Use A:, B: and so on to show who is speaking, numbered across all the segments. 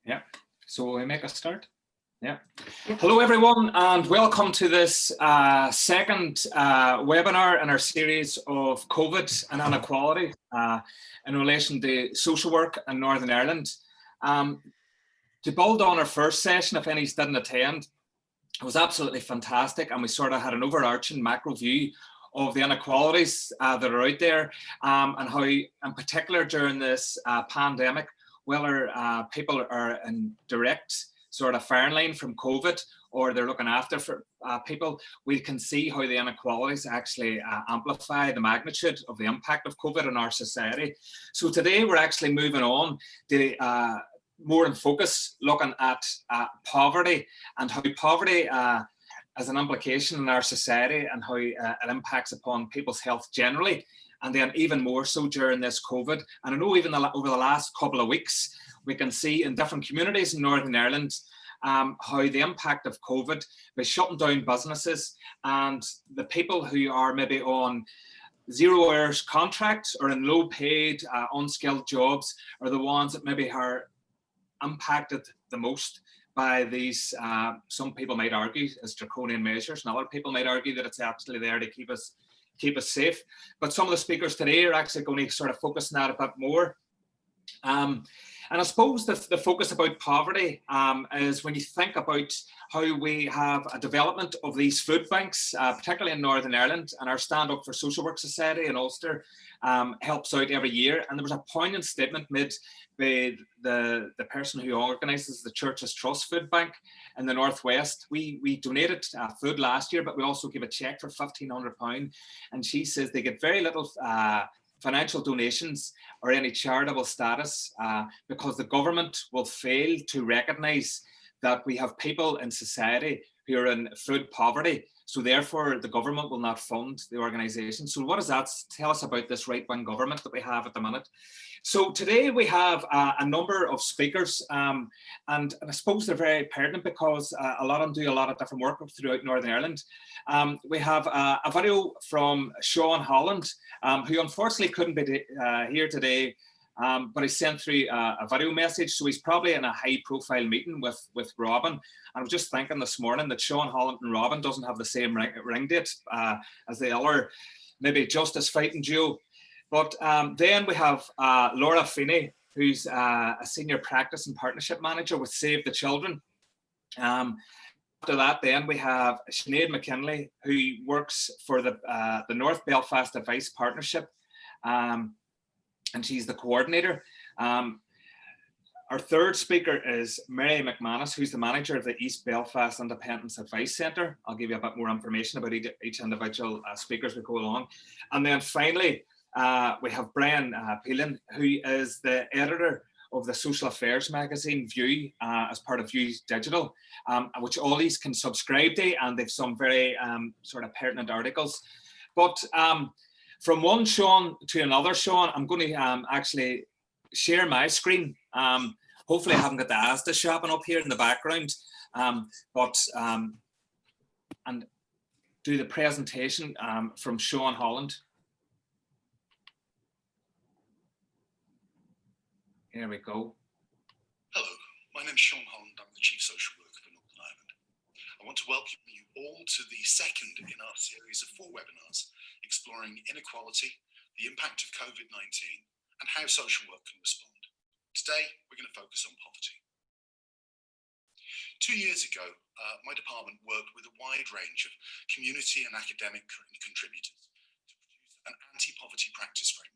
A: Yeah. So will we make a start? Yeah. Hello, everyone, and welcome to this second webinar in our series of COVID and inequality in relation to social work in Northern Ireland. To build on our first session, if any didn't attend, it was absolutely fantastic, and we sort of had an overarching macro view of the inequalities that are out there, and how, in particular during this pandemic, whether people are in direct sort of firing line from COVID or they're looking after for people, we can see how the inequalities actually amplify the magnitude of the impact of COVID in our society. So today we're actually moving on to more in focus, looking at poverty and how poverty as an implication in our society and how it impacts upon people's health generally, and then even more so during this COVID. And I know even over the last couple of weeks, we can see in different communities in Northern Ireland how the impact of COVID by shutting down businesses, and the people who are maybe on 0 hours contracts or in low paid, unskilled jobs are the ones that maybe are impacted the most by these, some people might argue, as draconian measures, and other people might argue that it's actually there to keep us safe. But some of the speakers today are actually going to sort of focus on that a bit more. And I suppose the focus about poverty is when you think about how we have a development of these food banks, particularly in Northern Ireland, and our Stand Up for Social Work Society in Ulster helps out every year. And there was a poignant statement made by the person who organises the Church's Trust Food Bank in the Northwest. We donated food last year, but we also gave a cheque for £1,500. And she says they get very little financial donations or any charitable status because the government will fail to recognise that we have people in society who are in food poverty. So therefore, the government will not fund the organisation. So what does that tell us about this right-wing government that we have at the minute? So today we have a number of speakers, and I suppose they're very pertinent because a lot of them do a lot of different work throughout Northern Ireland. We have a video from Sean Holland, who unfortunately couldn't be here today, but he sent through a video message. So he's probably in a high-profile meeting with Robin. And I was just thinking this morning that Sean Holland and Robin doesn't have the same ring date as the other, maybe justice fighting duo. But then we have Laura Feeney, who's a senior practice and partnership manager with Save the Children. After that, then we have Sinead McKinley, who works for the North Belfast Advice Partnership, and she's the coordinator. Our third speaker is Mary McManus, who's the manager of the East Belfast Independence Advice Centre. I'll give you a bit more information about each individual speaker as we go along. And then finally, we have Brian Peelan, who is the editor of the social affairs magazine View as part of View Digital, which all these can subscribe to, and they've some very sort of pertinent articles. But from one Sean to another Sean, I'm going to actually share my screen. Hopefully I haven't got the Asda shopping up here in the background, and do the presentation from Sean Holland. Here we go.
B: Hello, my name is Sean Holland. I'm the Chief Social Worker for Northern Ireland. I want to welcome you all to the second in our series of 4 webinars exploring inequality, the impact of COVID-19, and how social work can respond. Today, we're going to focus on poverty. 2 years ago, my department worked with a wide range of community and academic contributors to produce an anti-poverty practice framework.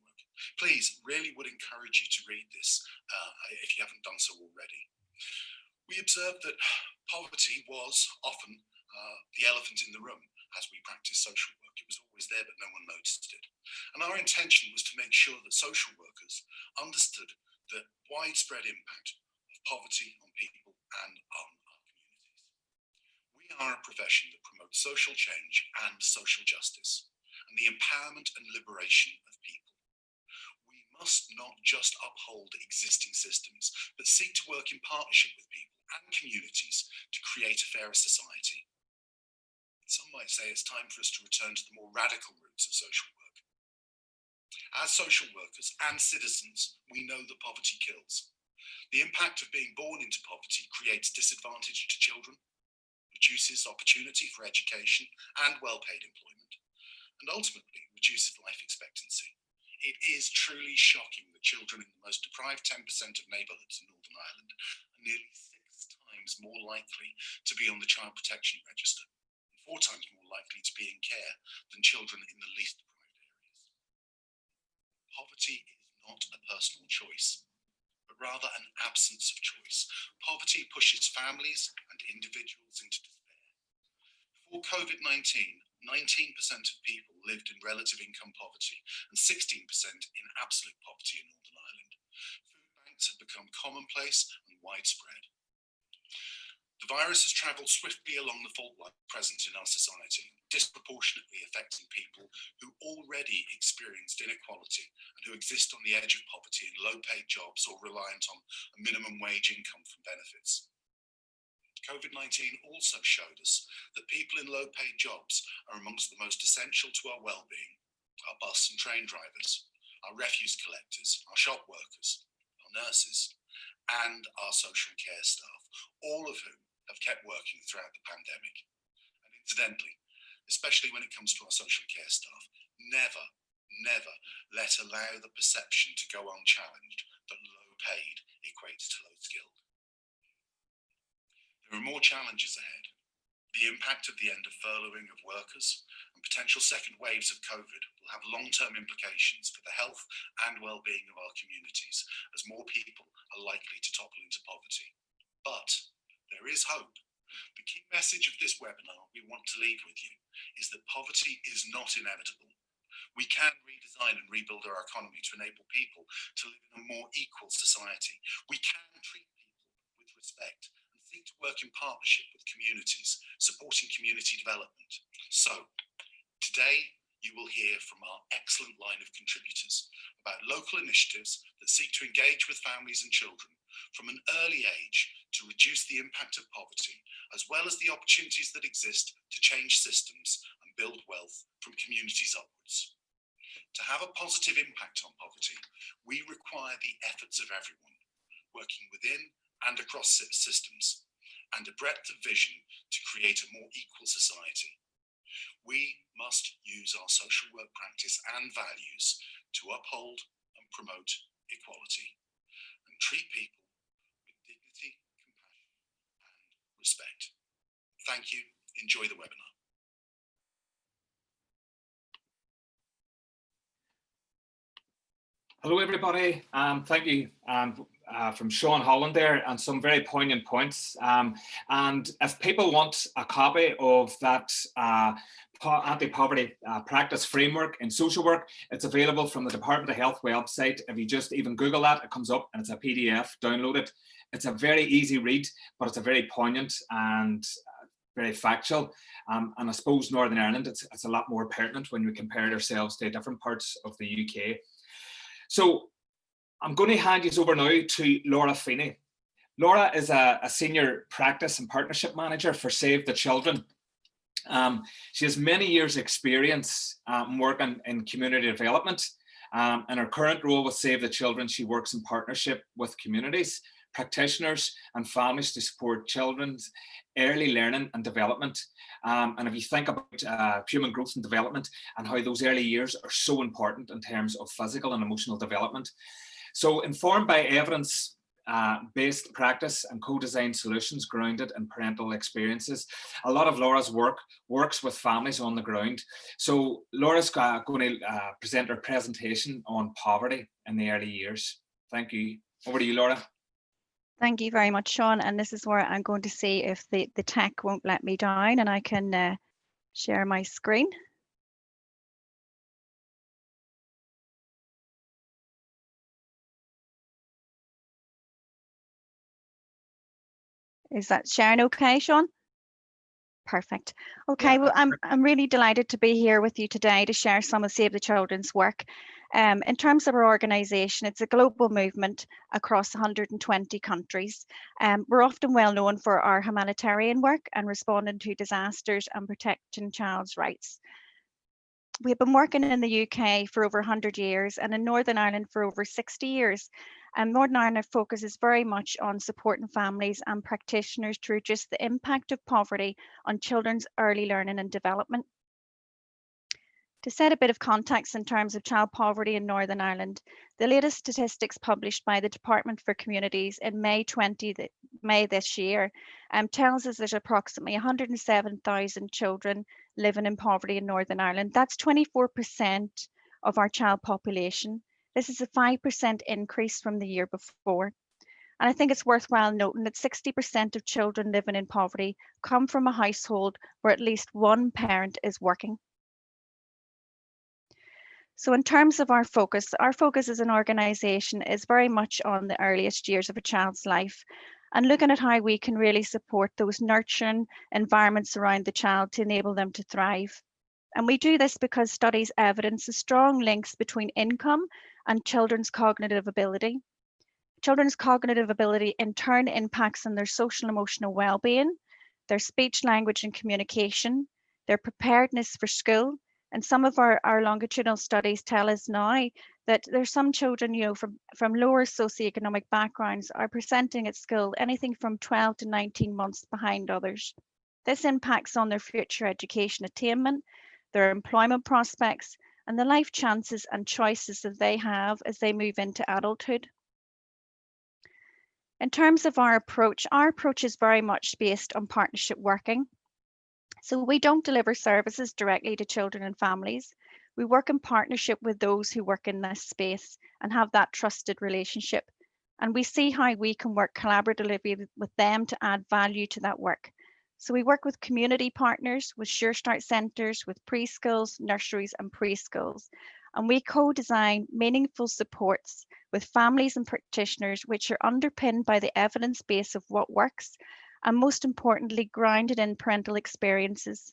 B: Please, really would encourage you to read this if you haven't done so already. We observed that poverty was often the elephant in the room as we practiced social work. It was always there, but no one noticed it. And our intention was to make sure that social workers understood the widespread impact of poverty on people and on our communities. We are a profession that promotes social change and social justice, and the empowerment and liberation of people. Must not just uphold existing systems, but seek to work in partnership with people and communities to create a fairer society. Some might say it's time for us to return to the more radical roots of social work. As social workers and citizens, we know that poverty kills. The impact of being born into poverty creates disadvantage to children, reduces opportunity for education and well-paid employment, and ultimately reduces life expectancy. It is truly shocking that children in the most deprived 10% of neighbourhoods in Northern Ireland are nearly 6 times more likely to be on the Child Protection Register and 4 times more likely to be in care than children in the least deprived areas. Poverty is not a personal choice, but rather an absence of choice. Poverty pushes families and individuals into despair. Before COVID-19, 19% of people lived in relative income poverty and 16% in absolute poverty in Northern Ireland. Food banks have become commonplace and widespread. The virus has travelled swiftly along the fault line present in our society, disproportionately affecting people who already experienced inequality and who exist on the edge of poverty in low-paid jobs or reliant on a minimum wage income from benefits. COVID-19 also showed us that people in low-paid jobs are amongst the most essential to our well-being. Our bus and train drivers, our refuse collectors, our shop workers, our nurses, and our social care staff, all of whom have kept working throughout the pandemic. And incidentally, especially when it comes to our social care staff, never let allow the perception to go unchallenged that low-paid equates to low-skilled. There are more challenges ahead. The impact of the end of furloughing of workers and potential second waves of COVID will have long-term implications for the health and well-being of our communities, as more people are likely to topple into poverty. But there is hope. The key message of this webinar we want to leave with you is that poverty is not inevitable. We can redesign and rebuild our economy to enable people to live in a more equal society. We can treat people with respect and seek to work in partnership with communities, supporting community development. So, today you will hear from our excellent line of contributors about local initiatives that seek to engage with families and children from an early age to reduce the impact of poverty, as well as the opportunities that exist to change systems and build wealth from communities upwards. To have a positive impact on poverty, we require the efforts of everyone, working within and across systems, and a breadth of vision to create a more equal society. We must use our social work practice and values to uphold and promote equality and treat people with dignity, compassion, and respect. Thank you. Enjoy the webinar.
A: Hello, everybody. Thank you from Sean Holland there, and some very poignant points. And if people want a copy of that anti-poverty practice framework in social work, it's available from the Department of Health website. If you just even Google that, it comes up and it's a PDF, download it. It's a very easy read, but it's a very poignant and very factual. And I suppose Northern Ireland, it's a lot more pertinent when we compare ourselves to different parts of the UK. So I'm going to hand you over now to Laura Feeney. Laura is a senior practice and partnership manager for Save the Children. She has many years experience working in community development. In her current role with Save the Children, she works in partnership with communities, practitioners and families to support children's early learning and development. And if you think about human growth and development and how those early years are so important in terms of physical and emotional development. So informed by evidence-based practice and co-designed solutions grounded in parental experiences, a lot of Laura's work works with families on the ground. So Laura's going to present her presentation on poverty in the early years. Thank you. Over to you, Laura.
C: Thank you very much, Sean. And this is where I'm going to see if the tech won't let me down and I can share my screen. Is that sharing okay, Sean? Perfect. Okay, yeah, well, I'm really delighted to be here with you today to share some of Save the Children's work. In terms of our organisation, it's a global movement across 120 countries. We're often well known for our humanitarian work and responding to disasters and protecting child's rights. We've been working in the UK for over 100 years and in Northern Ireland for over 60 years. And Northern Ireland focuses very much on supporting families and practitioners to reduce the impact of poverty on children's early learning and development. To set a bit of context in terms of child poverty in Northern Ireland, the latest statistics published by the Department for Communities in May this year tells us there's approximately 107,000 children living in poverty in Northern Ireland. That's 24% of our child population. This is a 5% increase from the year before. And I think it's worthwhile noting that 60% of children living in poverty come from a household where at least one parent is working. So in terms of our focus as an organisation is very much on the earliest years of a child's life and looking at how we can really support those nurturing environments around the child to enable them to thrive. And we do this because studies evidence the strong links between income and children's cognitive ability. Children's cognitive ability in turn impacts on their social and emotional well-being, their speech, language and communication, their preparedness for school. And some of our longitudinal studies tell us now that there's some children, from lower socioeconomic backgrounds are presenting at school anything from 12 to 19 months behind others. This impacts on their future education attainment, their employment prospects, and the life chances and choices that they have as they move into adulthood. In terms of our approach is very much based on partnership working. So we don't deliver services directly to children and families. We work in partnership with those who work in this space and have that trusted relationship. And we see how we can work collaboratively with them to add value to that work. So we work with community partners, with Sure Start centres, with preschools, nurseries and preschools. And we co-design meaningful supports with families and practitioners which are underpinned by the evidence base of what works and most importantly, grounded in parental experiences.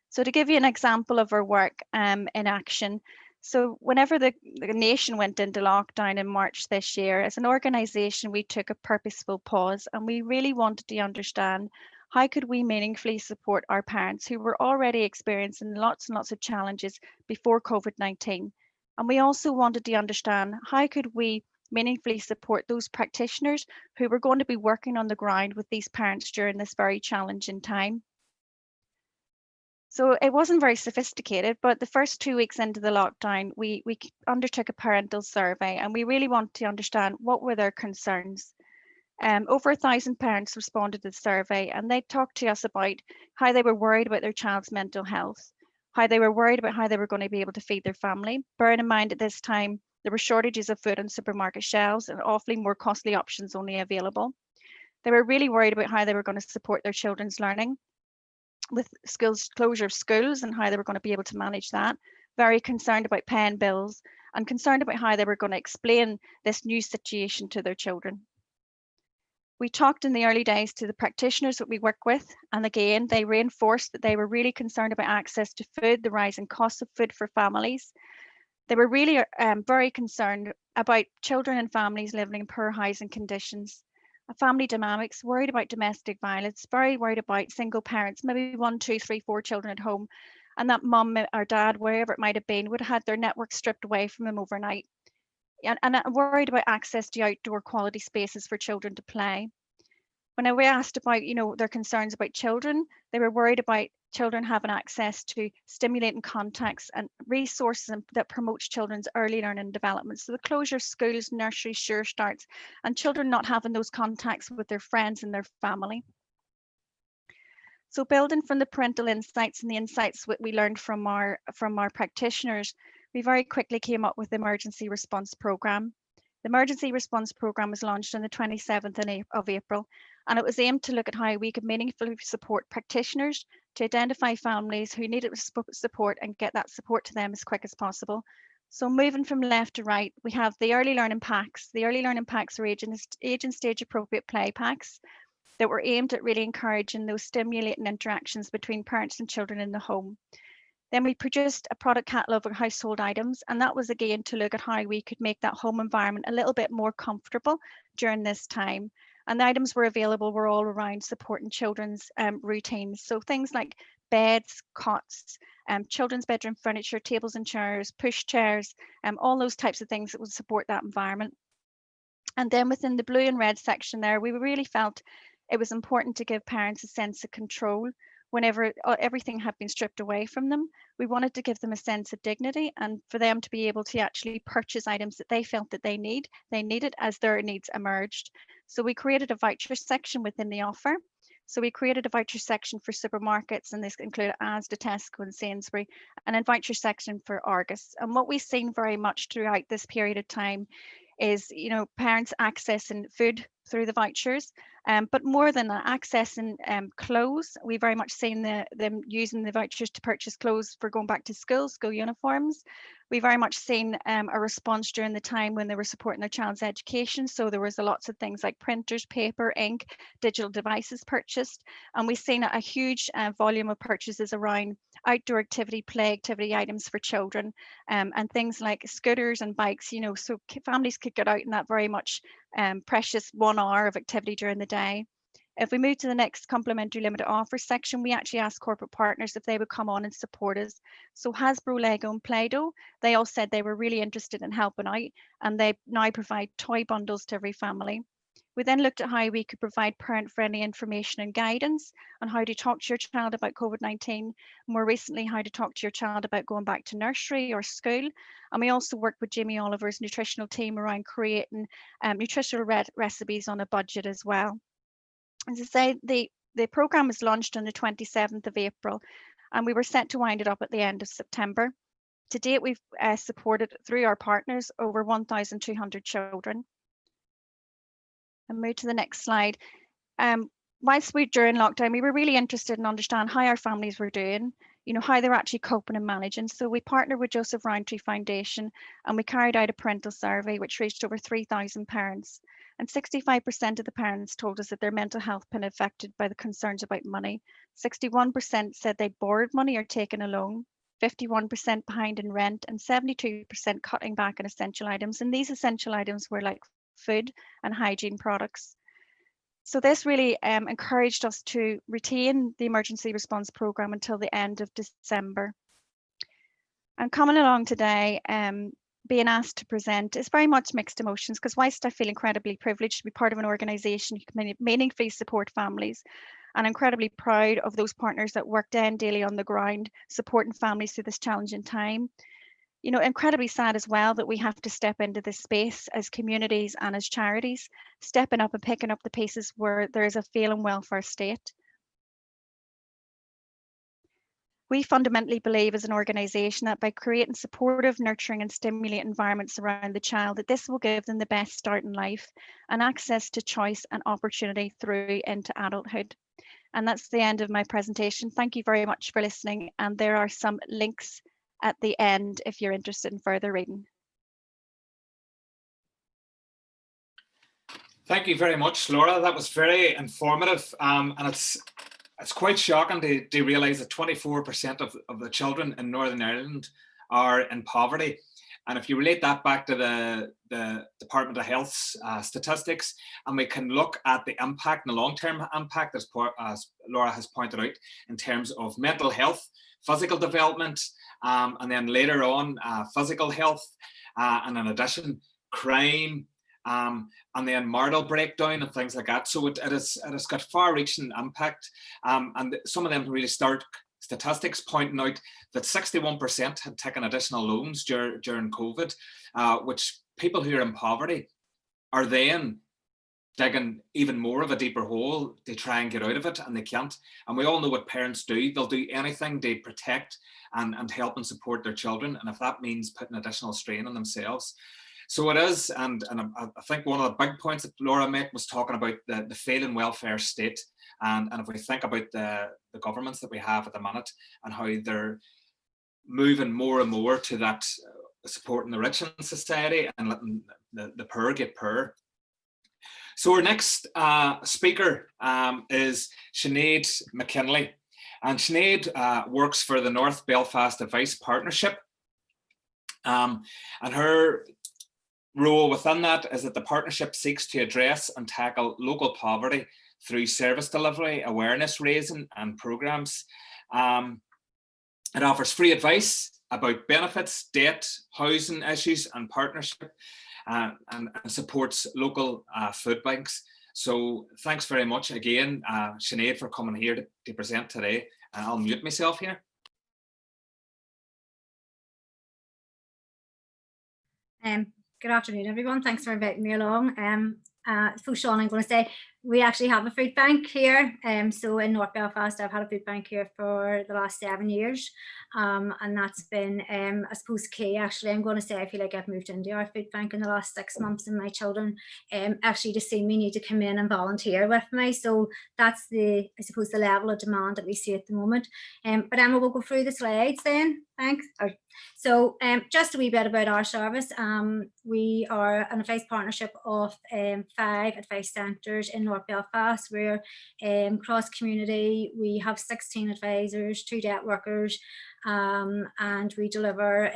C: So to give you an example of our work in action, so whenever the nation went into lockdown in March this year, as an organisation, we took a purposeful pause and we really wanted to understand how could we meaningfully support our parents who were already experiencing lots and lots of challenges before COVID-19. And we also wanted to understand how could we meaningfully support those practitioners who were going to be working on the ground with these parents during this very challenging time. So it wasn't very sophisticated, but the first 2 weeks into the lockdown, we undertook a parental survey and we really wanted to understand what were their concerns. Over 1,000 parents responded to the survey and they talked to us about how they were worried about their child's mental health, how they were worried about how they were going to be able to feed their family. Bearing in mind at this time, there were shortages of food on supermarket shelves and awfully more costly options only available. They were really worried about how they were going to support their children's learning with closure of schools and how they were going to be able to manage that. Very concerned about paying bills and concerned about how they were going to explain this new situation to their children. We talked in the early days to the practitioners that we work with, and again, they reinforced that they were really concerned about access to food, the rising costs of food for families. They were really very concerned about children and families living in poor housing conditions. Family dynamics, worried about domestic violence, very worried about single parents, maybe 1, 2, 3, 4 children at home, and that mum or dad, wherever it might have been, would have had their network stripped away from them overnight. And worried about access to outdoor quality spaces for children to play. When we asked about, their concerns about children, they were worried about children having access to stimulating contacts and resources that promotes children's early learning and development. So the closure of schools, nurseries, Sure Starts, and children not having those contacts with their friends and their family. So building from the parental insights and the insights that we learned from our practitioners, we very quickly came up with the emergency response programme. The emergency response programme was launched on the 27th of April, and it was aimed to look at how we could meaningfully support practitioners to identify families who needed support and get that support to them as quick as possible. So moving from left to right, we have the early learning packs. The early learning packs are age and stage appropriate play packs that were aimed at really encouraging those stimulating interactions between parents and children in the home. Then we produced a product catalogue of household items, and that was again to look at how we could make that home environment a little bit more comfortable during this time. And the items were all around supporting children's routines. So things like beds, cots, children's bedroom furniture, tables and chairs, push chairs, all those types of things that would support that environment. And then within the blue and red section there, we really felt it was important to give parents a sense of control whenever everything had been stripped away from them. We wanted to give them a sense of dignity and for them to be able to actually purchase items that they felt that they needed as their needs emerged. So we created a voucher section within the offer. So we created a voucher section for supermarkets, and this included Asda, Tesco and Sainsbury, and a voucher section for Argos. And what we've seen very much throughout this period of time is, parents accessing food through the vouchers, but more than that, accessing clothes. We very much seen them using the vouchers to purchase clothes for going back to school uniforms. We very much seen a response during the time when they were supporting their child's education. So there was lots of things like printers, paper, ink, digital devices purchased. And we've seen a huge volume of purchases around outdoor activity, play activity items for children, and things like scooters and bikes, so families could get out in that very much precious 1 hour of activity during the day. If we move to the next complimentary limited offer section, we actually asked corporate partners if they would come on and support us. So Hasbro, Lego and Play-Doh, they all said they were really interested in helping out, and they now provide toy bundles to every family. We then looked at how we could provide parent-friendly information and guidance on how to talk to your child about COVID-19, more recently how to talk to your child about going back to nursery or school. And we also worked with Jamie Oliver's nutritional team around creating nutritional recipes on a budget as well. As I say, the programme was launched on the 27th of April, and we were set to wind it up at the end of September. To date, we've supported through our partners over 1,200 children. And move to the next slide. Whilst we're during lockdown, we were really interested in understanding how our families were doing, how they're actually coping and managing. So we partnered with Joseph Rowntree Foundation, and we carried out a parental survey which reached over 3,000 parents. And 65% of the parents told us that their mental health had been affected by the concerns about money. 61% said they borrowed money or taken a loan, 51% behind in rent, and 72% cutting back on essential items. And these essential items were like food and hygiene products. So this really encouraged us to retain the emergency response programme until the end of December. And coming along today, being asked to present is very much mixed emotions, because whilst I feel incredibly privileged to be part of an organisation who can meaningfully support families, and incredibly proud of those partners that work day and daily on the ground, supporting families through this challenging time. Incredibly sad as well that we have to step into this space as communities and as charities, stepping up and picking up the pieces where there is a failing welfare state. We fundamentally believe as an organisation that by creating supportive, nurturing and stimulating environments around the child, that this will give them the best start in life and access to choice and opportunity through into adulthood. And that's the end of my presentation. Thank you very much for listening. And there are some links at the end if you're interested in further reading.
A: Thank you very much, Laura. That was very informative, and it's quite shocking to realise that 24% of the children in Northern Ireland are in poverty. And if you relate that back to the Department of Health's statistics, and we can look at the impact and the long-term impact, as Laura has pointed out, in terms of mental health, physical development, and then later on physical health, and in addition crime, and then marital breakdown and things like that. So it has got far-reaching impact, and some of them really start statistics pointing out that 61% had taken additional loans during COVID, which people who are in poverty are then digging even more of a deeper hole to try and get out of it, and they can't. And we all know what parents do. They'll do anything to protect and help and support their children, and if that means putting additional strain on themselves. So it is, and I think one of the big points that Laura made was talking about the failing welfare state. And if we think about the governments that we have at the minute and how they're moving more and more to that supporting the rich in society and letting the poor get poor. So our next speaker is Sinead McKinley. And Sinead works for the North Belfast Advice Partnership. And her role within that is that the partnership seeks to address and tackle local poverty through service delivery, awareness raising and programs. And It offers free advice about benefits, debt, housing issues and partnership, and supports local food banks. So thanks very much again, Sinead, for coming here to present today. I'll mute myself here.
D: Good afternoon, everyone. Thanks for inviting me along. So Sean, I'm going to say we actually have a food bank here. So in North Belfast, I've had a food bank here for the last 7 years. And that's been, I suppose, key. Actually, I'm going to say I feel like I've moved into our food bank in the last 6 months, and my children actually just see me need to come in and volunteer with me. So that's I suppose, the level of demand that we see at the moment. But Emma will go through the slides then. Thanks. So just a wee bit about our service. We are an advice partnership of 5 advice centres in North Belfast. We're cross-community. We have 16 advisors, 2 debt workers, and we deliver,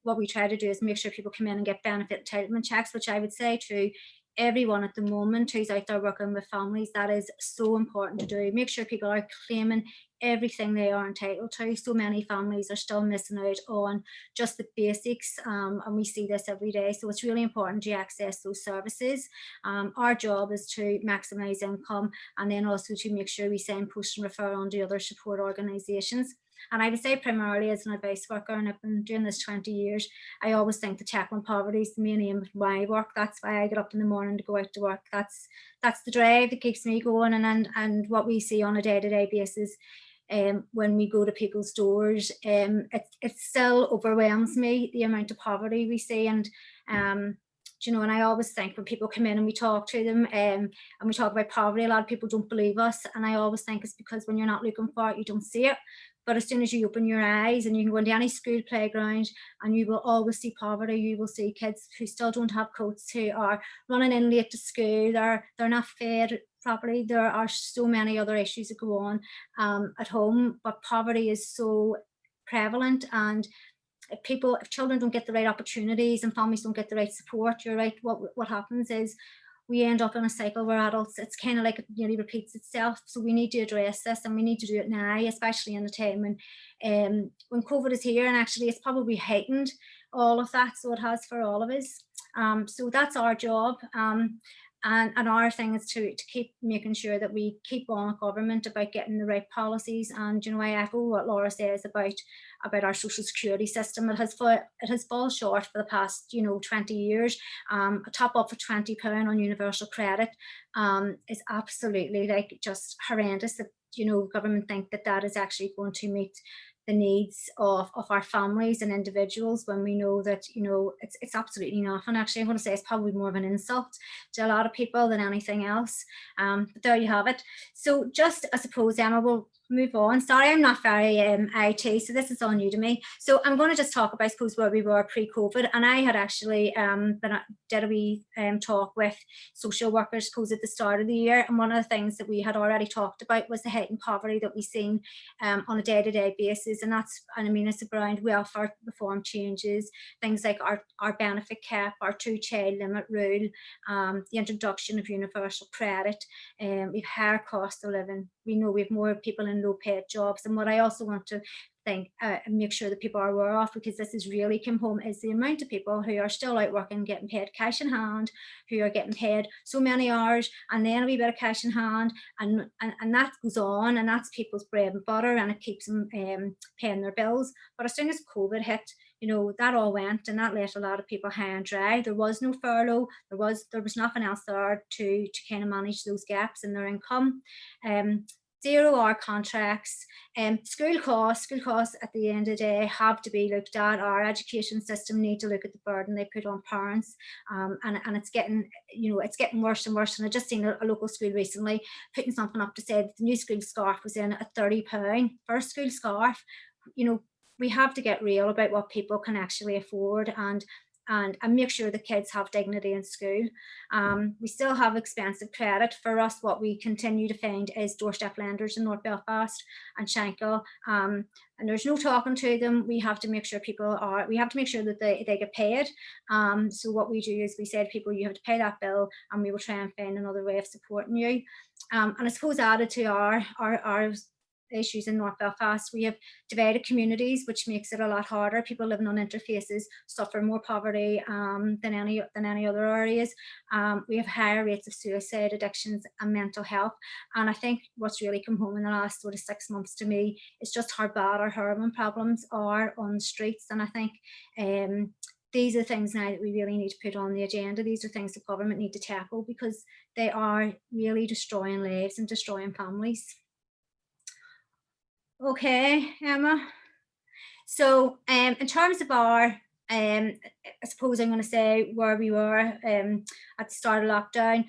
D: what we try to do is make sure people come in and get benefit entitlement checks, which I would say to everyone at the moment who's out there working with families, that is so important to do. Make sure people are claiming everything they are entitled to. So many families are still missing out on just the basics, and we see this every day. So it's really important to access those services. Our job is to maximise income, and then also to make sure we signpost and refer on to other support organisations. And I would say primarily as an advice worker, and I've been doing this 20 years, I always think the tackling poverty is the main aim of my work. That's why I get up in the morning to go out to work. That's the drive that keeps me going. And what we see on a day-to-day basis, when we go to people's doors, it still overwhelms me, the amount of poverty we see. And you know, and I always think when people come in and we talk to them, and we talk about poverty, a lot of people don't believe us. And I always think it's because when you're not looking for it, you don't see it. But as soon as you open your eyes, and you can go into any school playground, and you will always see poverty. You will see kids who still don't have coats, who are running in late to school, they're not fed properly. There are so many other issues that go on at home, but poverty is so prevalent. And if children don't get the right opportunities and families don't get the right support, you're right, what happens is we end up in a cycle where adults, it's kind of like it nearly repeats itself. So we need to address this, and we need to do it now, especially in a time when COVID is here, and actually it's probably heightened all of that. So it has for all of us. So that's our job. And our thing is to keep making sure that we keep on with government about getting the right policies. And, you know, I echo what Laura says about our social security system. It has fallen short for the past, 20 years. A top up for £20 on universal credit is absolutely just horrendous. That, government think that is actually going to meet the needs of our families and individuals, when we know that it's absolutely nothing. Actually, I'm going to say it's probably more of an insult to a lot of people than anything else. But there you have it. So just, I suppose, Emma, we'll move on. Sorry, I'm not very IT, so this is all new to me. So I'm going to just talk about, I suppose, where we were pre-COVID. And I had actually did a wee talk with social workers, suppose, at the start of the year. And one of the things that we had already talked about was the heightened poverty that we've seen on a day-to-day basis. And it's around welfare reform changes, things like our benefit cap, our 2-child limit rule, the introduction of universal credit. We've higher cost of living. We know we have more people in low paid jobs. And what I also want to make sure that people are aware of, because this has really come home, is the amount of people who are still out working, getting paid cash in hand, who are getting paid so many hours and then a wee bit of cash in hand, and that goes on, and that's people's bread and butter, and it keeps them paying their bills. But as soon as COVID hit, that all went, and that let a lot of people high and dry. There was no furlough. There was nothing else there to kind of manage those gaps in their income. 0-hour contracts, school costs at the end of the day have to be looked at. Our education system need to look at the burden they put on parents, and it's getting worse and worse. And I just seen a local school recently putting something up to say that the new school scarf was in at £30 for a school scarf. We have to get real about what people can actually afford, and make sure the kids have dignity in school. We still have expensive credit. For us, what we continue to find is doorstep lenders in North Belfast and Shankill, and there's no talking to them. We have to make sure that they get paid. So what we do is we say to people, you have to pay that bill, and we will try and find another way of supporting you. And I suppose added to our issues in North Belfast. We have divided communities, which makes it a lot harder. People living on interfaces suffer more poverty than any other areas. We have higher rates of suicide, addictions and mental health. And I think what's really come home in the last sort of 6 months to me is just how bad our heroin problems are on the streets. And I think these are things now that we really need to put on the agenda. These are things the government need to tackle, because they are really destroying lives and destroying families. Okay, Emma. So in terms of our, I suppose I'm going to say where we were at the start of lockdown,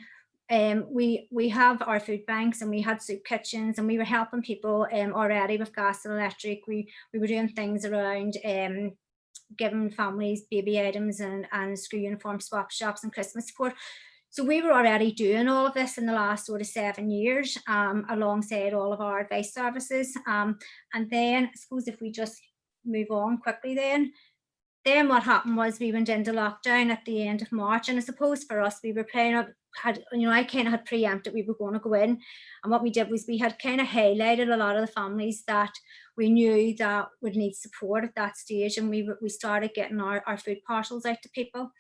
D: we have our food banks, and we had soup kitchens, and we were helping people already with gas and electric. We were doing things around giving families baby items and school uniform swap shops and Christmas support. So we were already doing all of this in the last sort of 7 years, alongside all of our advice services. And then I suppose if we just move on quickly, then what happened was we went into lockdown at the end of March, and I suppose for us, we were I kind of had preempted we were going to go in, and what we did was we had kind of highlighted a lot of the families that we knew that would need support at that stage, and we started getting our food parcels out to people.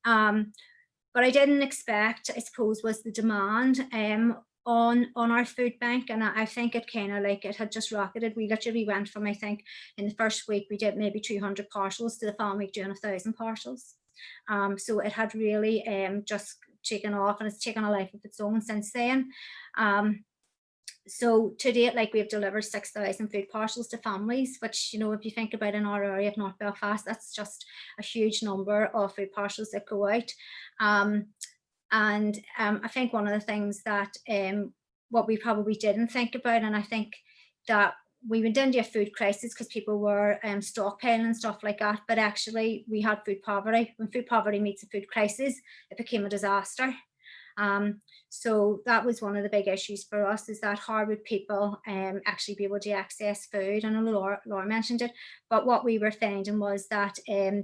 D: But I didn't expect, I suppose, was the demand on our food bank, and I think it kind of like it had just rocketed. We literally went from, I think in the first week we did maybe 200 parcels to the following week doing 1,000 parcels. So it had really just taken off, and it's taken a life of its own since then. So to date, like, we've delivered 6,000 food parcels to families, which, you know, if you think about in our area of North Belfast, that's just a huge number of food parcels that go out. I think one of the things that what we probably didn't think about, and I think that we went into a food crisis because people were stockpiling and stuff like that, but actually we had food poverty. When food poverty meets a food crisis, it became a disaster. So that was one of the big issues for us, is that how would people actually be able to access food? And Laura mentioned it, but what we were finding was that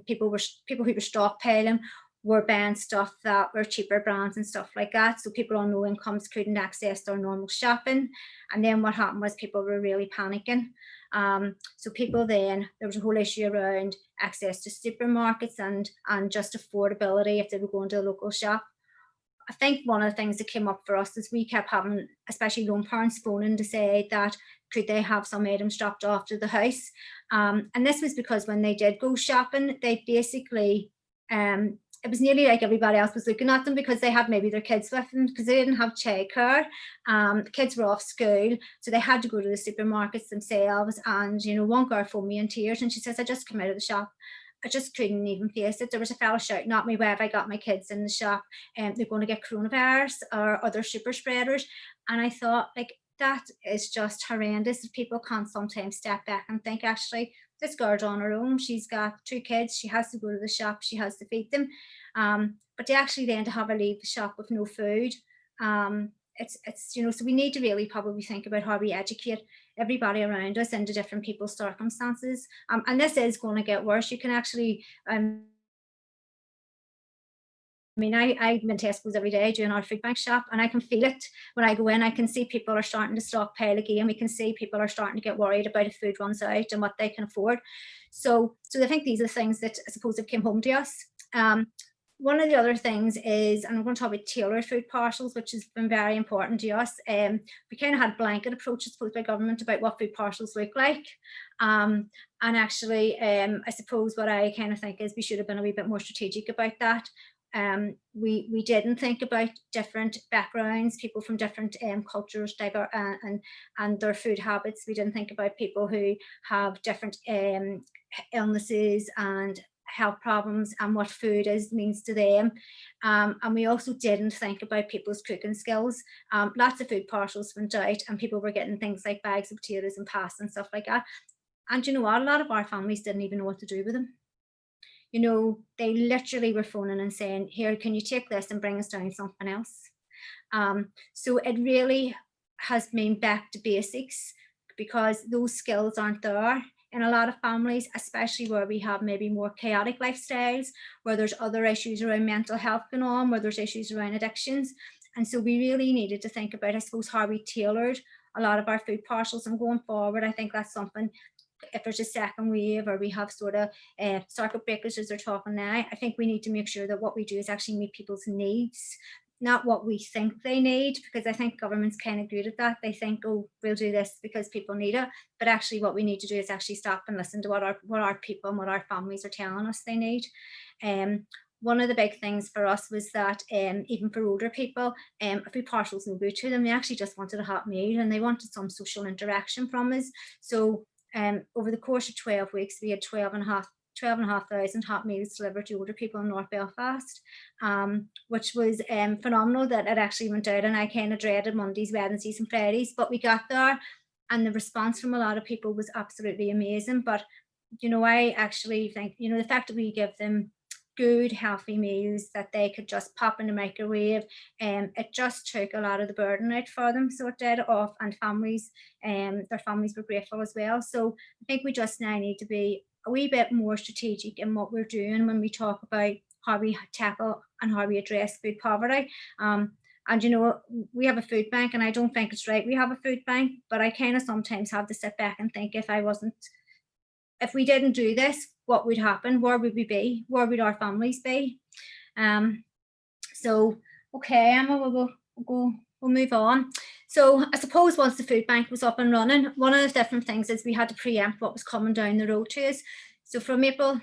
D: people who were stockpiling were buying stuff that were cheaper brands and stuff like that. So people on low incomes couldn't access their normal shopping. And then what happened was people were really panicking. So people then, there was a whole issue around access to supermarkets and just affordability if they were going to a local shop. I think one of the things that came up for us is we kept having, especially lone parents, phoning to say that could they have some items dropped off to the house. And this was because when they did go shopping, they basically, it was nearly like everybody else was looking at them because they had maybe their kids with them because they didn't have childcare. The kids were off school, so they had to go to the supermarkets themselves. And, you know, one girl phoned me in tears and she says, I just came out of the shop. I just couldn't even face it. There was a fella shouting at me, where have I got my kids in the shop and they're going to get coronavirus or other super spreaders. And I thought, like, that is just horrendous. People can't sometimes step back and think, actually, this girl's on her own. She's got 2 kids. She has to go to the shop. She has to feed them. But to actually then to have her leave the shop with no food, it's you know, so we need to really probably think about how we educate everybody around us into different people's circumstances. And this is going to get worse. You can actually, I mean, I'm in Tesco's every day doing our food bank shop, and I can feel it when I go in. I can see people are starting to stockpile again. We can see people are starting to get worried about if food runs out and what they can afford. So I think these are things that I suppose have come home to us. One of the other things is, and I'm going to talk about tailored food parcels, which has been very important to us. We kind of had a blanket approach, I suppose, by government about what food parcels look like. And actually, I suppose what I kind of think is we should have been a wee bit more strategic about that. We didn't think about different backgrounds, people from different cultures and their food habits. We didn't think about people who have different illnesses and health problems and what food means to them. And we also didn't think about people's cooking skills. Lots of food parcels went out and people were getting things like bags of potatoes and pasta and stuff like that. And you know what? A lot of our families didn't even know what to do with them. You know, they literally were phoning and saying, here, can you take this and bring us down something else? So it really has been back to basics, because those skills aren't there in a lot of families, especially where we have maybe more chaotic lifestyles, where there's other issues around mental health going on, where there's issues around addictions. And so we really needed to think about, I suppose, how we tailored a lot of our food parcels, and going forward, I think that's something, if there's a second wave or we have sort of circuit breakers as they're talking now, I think we need to make sure that what we do is actually meet people's needs, not what we think they need, because I think government's kind of good at that. They think, oh, we'll do this because people need it, but actually what we need to do is actually stop and listen to what our people and what our families are telling us they need. One of the big things for us was that even for older people, food parcels no good to them. They actually just wanted a hot meal and they wanted some social interaction from us. So over the course of 12 weeks, we had 12,500 hot meals delivered to older people in North Belfast, which was phenomenal that it actually went out. And I kind of dreaded Mondays, Wednesdays and Fridays, but we got there and the response from a lot of people was absolutely amazing. But, you know, I actually think, you know, the fact that we give them good healthy meals that they could just pop in the microwave, it just took a lot of the burden out for them, so it did off, and families, their families were grateful as well. So I think we just now need to be a wee bit more strategic in what we're doing when we talk about how we tackle and how we address food poverty. And you know, we have a food bank, and I don't think it's right we have a food bank, but I kind of sometimes have to sit back and think, if we didn't do this, what would happen? Where would we be? Where would our families be? So, okay, Emma, we'll move on. So I suppose once the food bank was up and running, one of the different things is we had to preempt what was coming down the road to us. So from April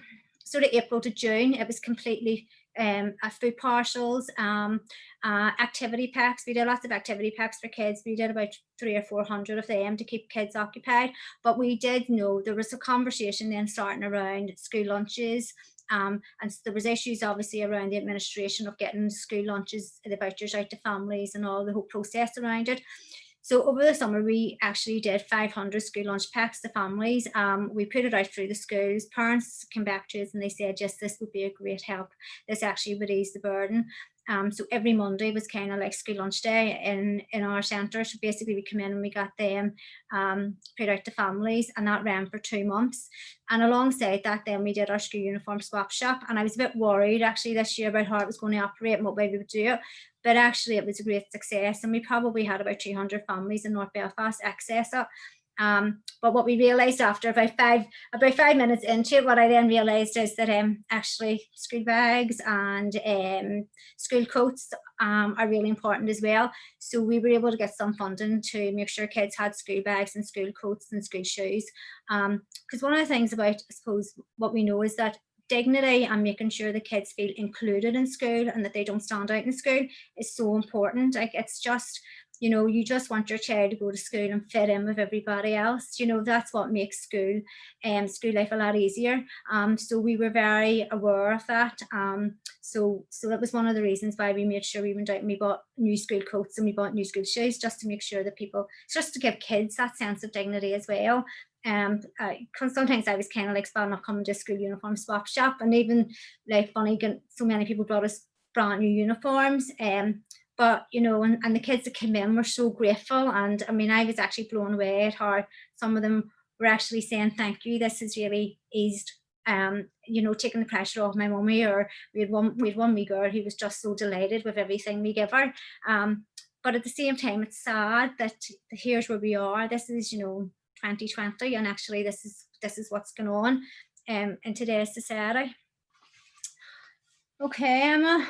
D: to June, it was completely food parcels, activity packs. We did lots of activity packs for kids. We did about 300 or 400 of them to keep kids occupied. But we did know there was a conversation then starting around school lunches. And there was issues obviously around the administration of getting school lunches, the vouchers out to families and all the whole process around it. So over the summer, we actually did 500 school lunch packs to families. We put it out through the schools. Parents came back to us and they said, yes, this would be a great help. This actually would ease the burden. So every Monday was kind of like school lunch day in our centre. So basically we come in and we got them put out to families, and that ran for 2 months. And alongside that, then we did our school uniform swap shop. And I was a bit worried actually this year about how it was going to operate and what way we would do it. But actually it was a great success, and we probably had about 200 families in North Belfast access it. But what we realised after about five minutes into it, what I then realised is that actually school bags and school coats are really important as well. So we were able to get some funding to make sure kids had school bags and school coats and school shoes. Because one of the things about, I suppose, what we know is that dignity and making sure the kids feel included in school and that they don't stand out in school is so important. Like, it's just, you know, you just want your child to go to school and fit in with everybody else. You know, that's what makes school life a lot easier. So we were very aware of that. So that was one of the reasons why we made sure we went out and we bought new school coats and we bought new school shoes, just to make sure that just to give kids that sense of dignity as well. Cause sometimes I was kind of like, well, not coming to school uniform swap shop, and even like funny, so many people brought us brand new uniforms. But you know, and the kids that came in were so grateful, and I mean, I was actually blown away at how some of them were actually saying, thank you, this has really eased, you know, taking the pressure off my mummy. Or we had one wee girl who was just so delighted with everything we give her. But at the same time, it's sad that here's where we are. This is, you know, 2020, and actually this is what's going on in today's society. Okay, Emma.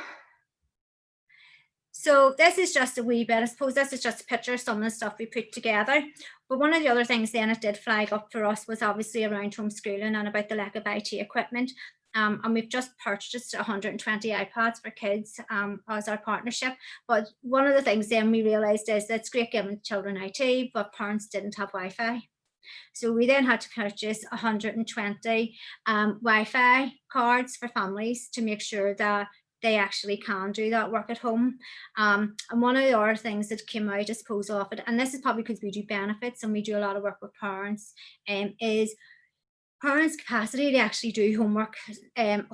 D: So this is just a wee bit, I suppose this is just a picture of some of the stuff we put together. But one of the other things then it did flag up for us was obviously around homeschooling and about the lack of IT equipment. And we've just purchased 120 iPads for kids as our partnership. But one of the things then we realised is that it's great giving children IT, but parents didn't have Wi-Fi. So we then had to purchase 120 Wi-Fi cards for families to make sure that they actually can do that work at home. And one of the other things that came out, I suppose, of it, and this is probably because we do benefits and we do a lot of work with parents, is parents' capacity to actually do homework and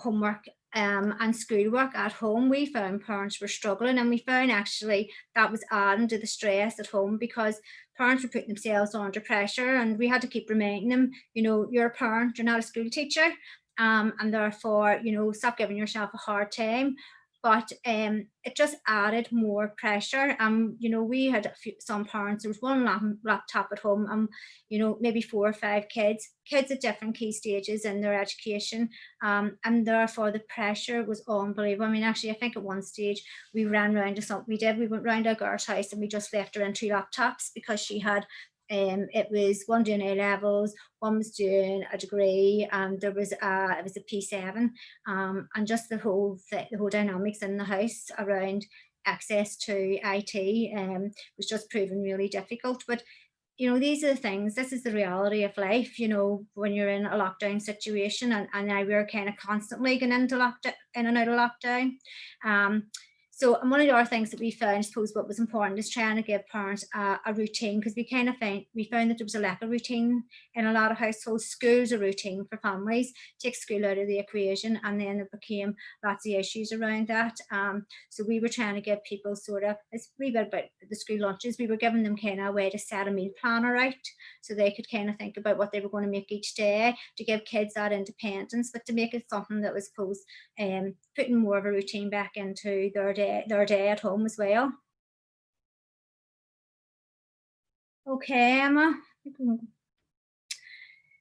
D: schoolwork at home. We found parents were struggling, and we found actually that was adding to the stress at home, because parents were putting themselves under pressure, and we had to keep reminding them, you know, you're a parent, you're not a school teacher, and therefore, you know, stop giving yourself a hard time. but it just added more pressure. You know, we had some parents, there was one laptop at home, and you know, maybe 4 or 5 kids at different key stages in their education, and therefore the pressure was unbelievable. I mean, actually, I think at one stage we ran round to something we went round a girl's house and we just left her in 2 laptops because she had it was one doing A levels, one was doing a degree, and there was it was a P7, and just the whole dynamics in the house around access to IT was just proven really difficult. But you know, these are the things, this is the reality of life, you know, when you're in a lockdown situation, and now we're kind of constantly going into lockdown, in and out of lockdown. So one of the other things that we found, I suppose what was important, is trying to give parents a routine, because we found that there was a lack of routine in a lot of households. School's a routine for families, take school out of the equation, and then there became lots of issues around that. So we were trying to give people sort of, it's a wee bit about the school lunches, we were giving them kind of a way to set a meal planner out, so they could kind of think about what they were going to make each day, to give kids that independence, but to make it something that was, suppose, putting more of a routine back into their day at home as well. Okay, Emma.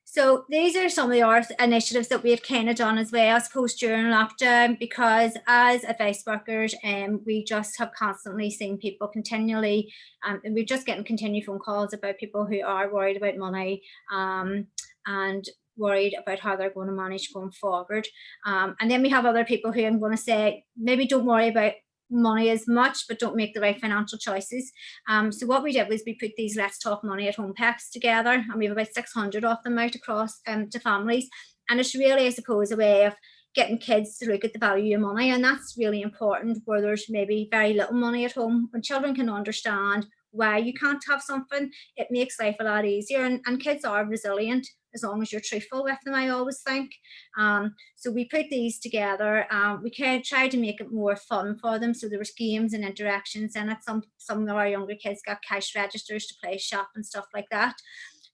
D: So these are some of the initiatives that we had kind of done as well, I suppose, during lockdown, because as advice workers, we just have constantly seen people continually, and we're just getting continued phone calls about people who are worried about money, and worried about how they're going to manage going forward. And then we have other people who I'm going to say, maybe don't worry about money as much, but don't make the right financial choices. So what we did was we put these Let's Talk Money at Home packs together, and we have about 600 of them out across to families. And it's really, I suppose, a way of getting kids to look at the value of money, and that's really important where there's maybe very little money at home. When children can understand why you can't have something, it makes life a lot easier, and kids are resilient as long as you're truthful with them, I always think. So we put these together. We tried to make it more fun for them, so there was games and interactions in it. Some of our younger kids got cash registers to play shop and stuff like that.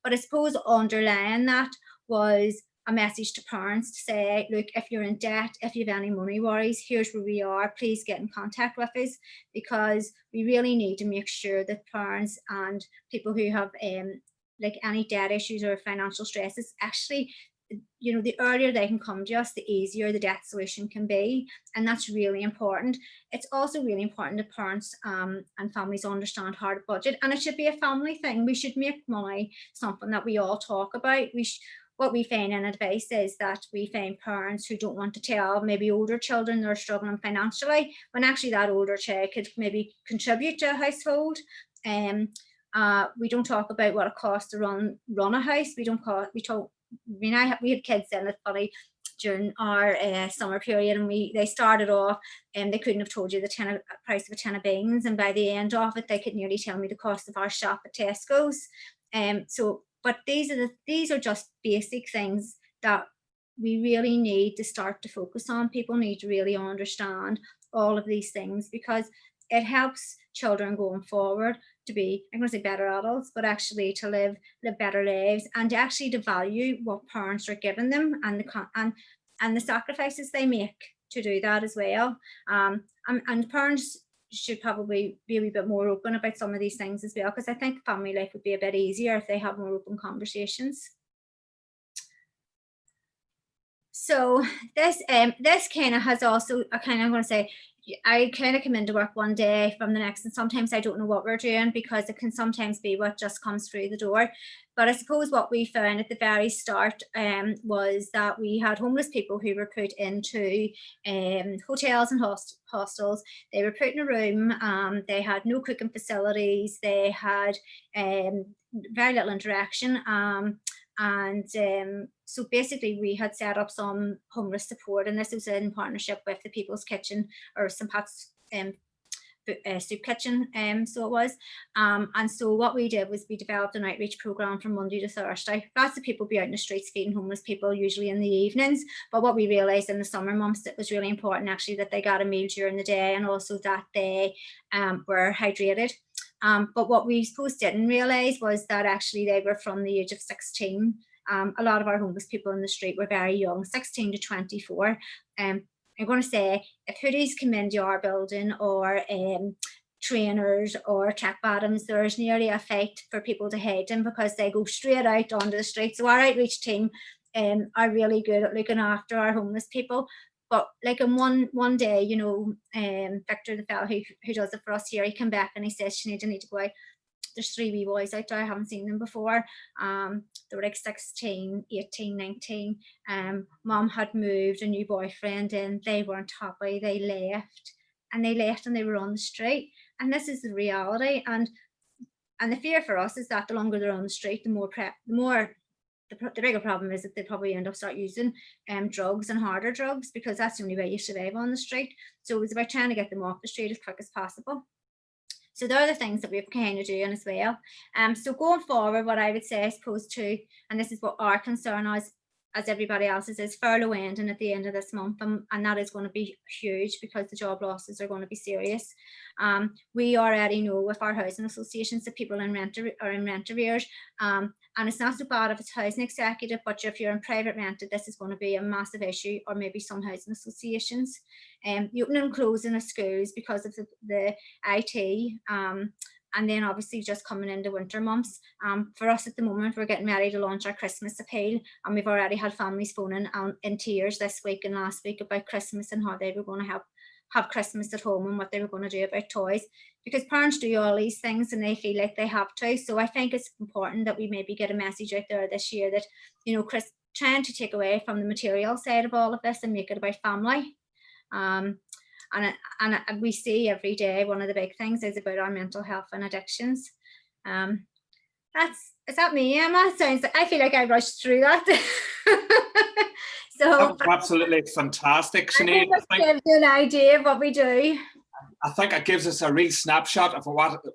D: But I suppose underlying that was a message to parents to say, look, if you're in debt, if you have any money worries, here's where we are, please get in contact with us, because we really need to make sure that parents and people who have like any debt issues or financial stresses, actually, you know, the earlier they can come to us, the easier the debt solution can be. And that's really important. It's also really important that parents and families understand how to budget, and it should be a family thing. We should make money something that we all talk about. What we find in advice is that we find parents who don't want to tell maybe older children they're struggling financially, when actually that older child could maybe contribute to a household. We don't talk about what it costs to run a house. We had kids in it funny during our summer period, and they started off and they couldn't have told you the price of a tin of beans, and by the end of it they could nearly tell me the cost of our shop at Tesco's. But these are just basic things that we really need to start to focus on. People need to really understand all of these things, because it helps children going forward to be, I'm going to say better adults, but actually to live better lives, and to actually to value what parents are giving them, and the sacrifices they make to do that as well. And parents should probably be a wee bit more open about some of these things as well, because I think family life would be a bit easier if they have more open conversations. So this kind of has also a kind of, I'm going to say, I kind of come into work one day from the next, and sometimes I don't know what we're doing, because it can sometimes be what just comes through the door. But I suppose what we found at the very start was that we had homeless people who were put into hotels and hostels. They were put in a room. They had no cooking facilities. They had very little interaction. So basically we had set up some homeless support, and this was in partnership with the People's Kitchen, or St. Pat's Soup Kitchen, so it was. And so what we did was we developed an outreach program from Monday to Thursday. Lots of people be out in the streets feeding homeless people, usually in the evenings. But what we realised in the summer months, it was really important actually that they got a meal during the day, and also that they were hydrated. But what we suppose didn't realise was that actually they were from the age of 16. A lot of our homeless people in the street were very young, 16 to 24. I'm going to say, if hoodies come into our building, or trainers or check bottoms, there's nearly a fight for people to hide them because they go straight out onto the street. So our outreach team are really good at looking after our homeless people. But like in one day, you know, Victor, the fellow who does it for us here, he came back and he says, Sinead, you need to go out. There's 3 wee boys out there, I haven't seen them before. They were like 16, 18, 19. Mom had moved a new boyfriend and they weren't happy. They left and they were on the street. And this is the reality. And the fear for us is that the longer they're on the street, the bigger problem is that they probably end up start using drugs and harder drugs, because that's the only way you survive on the street. So it was about trying to get them off the street as quick as possible. So there are the things that we're kind of doing as well. So going forward, what I would say, I suppose too, and this is what our concern is, as everybody else's, is furlough ending at the end of this month, and that is going to be huge because the job losses are going to be serious. We already know with our housing associations that people are in rent arrears, and it's not so bad if it's housing executive, but if you're in private rented, this is going to be a massive issue, or maybe some housing associations. The opening and closing of schools because of the IT, and then obviously just coming into winter months. For us at the moment, we're getting ready to launch our Christmas appeal, and we've already had families phoning in tears this week and last week about Christmas and how they were going to have Christmas at home and what they were going to do about toys, because parents do all these things and they feel like they have to. So I think it's important that we maybe get a message out there this year that, you know, trying to take away from the material side of all of this and make it about family. And we see every day, one of the big things is about our mental health and addictions. Is that me, Emma? Sounds like I feel like I rushed through that. So
A: absolutely fantastic, Sinead.
D: I think gives you an idea of what we do.
A: I think it gives us a real snapshot of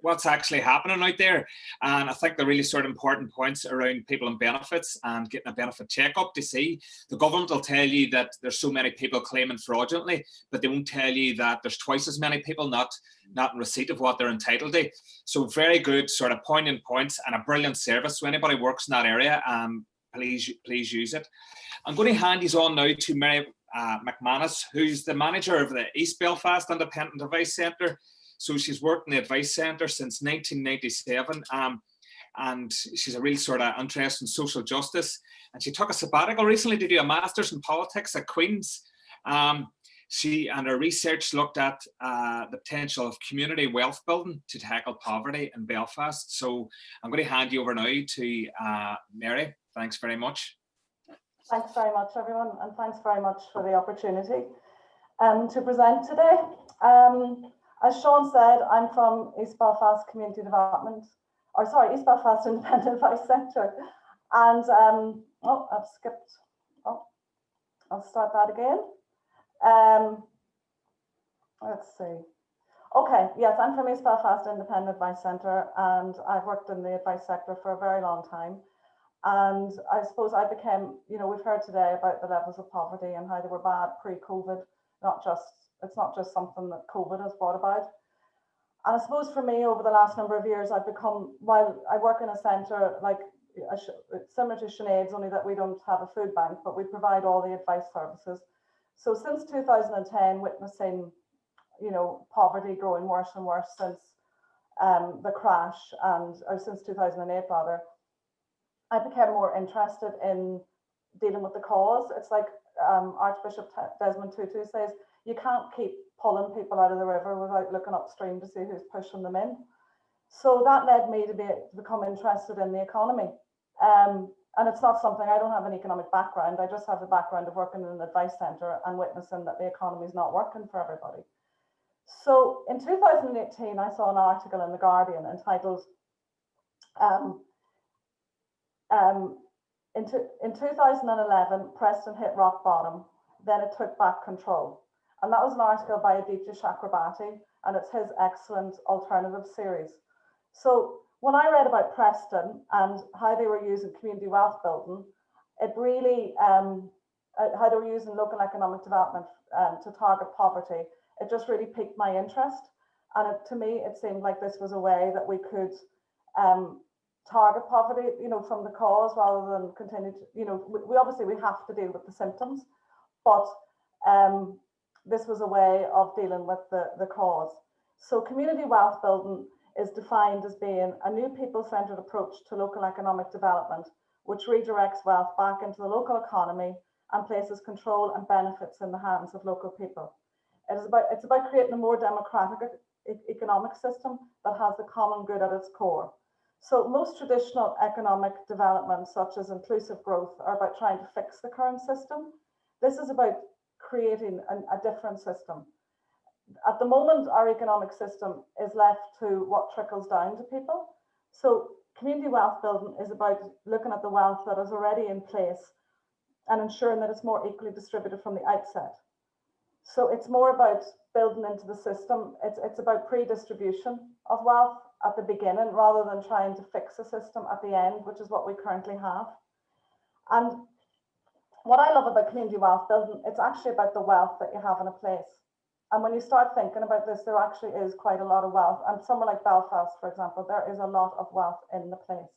A: what's actually happening out there. And I think the really sort of important points around people and benefits and getting a benefit checkup to see. The government will tell you that there's so many people claiming fraudulently, but they won't tell you that there's twice as many people not in receipt of what they're entitled to. So very good sort of poignant points and a brilliant service. So anybody works in that area, please use it. I'm going to hand you on now to Mary McManus, who's the manager of the East Belfast Independent Advice Centre. So she's worked in the Advice Centre since 1997, and she's a real sort of interest in social justice. And she took a sabbatical recently to do a master's in politics at Queen's. She and her research looked at the potential of community wealth building to tackle poverty in Belfast. So I'm going to hand you over now to Mary. Thanks very much.
E: Thanks very much, everyone, and thanks very much for the opportunity to present today. As Sean said, I'm from East Belfast Community Development, East Belfast Independent Advice Centre, and I've skipped. I'll start that again. Let's see. Okay, yes, I'm from East Belfast Independent Advice Centre, and I've worked in the advice sector for a very long time. And I suppose I became, you know, we've heard today about the levels of poverty and how they were bad pre-COVID. It's not just something that COVID has brought about. And I suppose for me, over the last number of years, I've become, while I work in a centre like similar to Sinead's, only that we don't have a food bank, but we provide all the advice services. So since 2010, witnessing, you know, poverty growing worse and worse since the crash, or since 2008 rather, I became more interested in dealing with the cause. It's like Archbishop Desmond Tutu says, you can't keep pulling people out of the river without looking upstream to see who's pushing them in. So that led me to become interested in the economy. And it's not something, I don't have an economic background, I just have the background of working in an advice centre and witnessing that the economy is not working for everybody. So in 2018, I saw an article in The Guardian entitled, in 2011, Preston hit rock bottom, then it took back control. And that was an article by Aditya Chakrabarty, and it's his excellent alternative series. So when I read about Preston and how they were using community wealth building, it really, how they were using local economic development to target poverty, it just really piqued my interest. And to me, it seemed like this was a way that we could target poverty, you know, from the cause rather than continue to, you know, we obviously we have to deal with the symptoms, but this was a way of dealing with the cause. So community wealth building is defined as being a new people-centred approach to local economic development, which redirects wealth back into the local economy and places control and benefits in the hands of local people. It's about creating a more democratic economic system that has the common good at its core. So most traditional economic developments, such as inclusive growth, are about trying to fix the current system. This is about creating a different system. At the moment, our economic system is left to what trickles down to people. So community wealth building is about looking at the wealth that is already in place and ensuring that it's more equally distributed from the outset. So it's more about building into the system. It's about pre-distribution of wealth at the beginning rather than trying to fix a system at the end, which is what we currently have. And what I love about community wealth building, it's actually about the wealth that you have in a place. And when you start thinking about this, there actually is quite a lot of wealth. And somewhere like Belfast, for example, there is a lot of wealth in the place.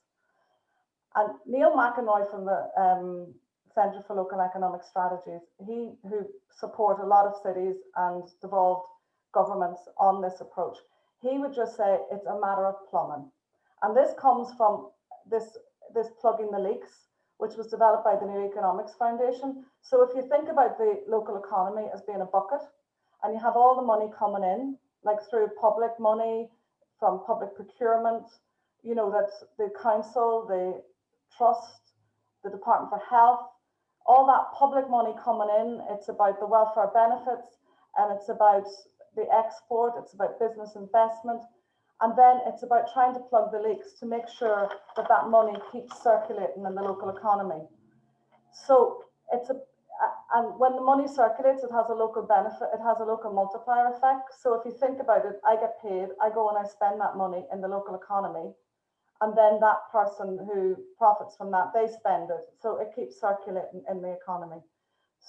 E: And Neil McEnroy from the Centre for Local Economic Strategies, who support a lot of cities and devolved governments on this approach, he would just say it's a matter of plumbing. And this comes from this plugging the leaks, which was developed by the New Economics Foundation. So if you think about the local economy as being a bucket, and you have all the money coming in, like through public money, from public procurement, you know, that's the council, the trust, the Department for Health, all that public money coming in. It's about the welfare benefits, and it's about the export, it's about business investment. And then it's about trying to plug the leaks to make sure that that money keeps circulating in the local economy. So and when the money circulates, it has a local benefit, it has a local multiplier effect. So if you think about it, I get paid, I go and I spend that money in the local economy, and then that person who profits from that, they spend it. So it keeps circulating in the economy.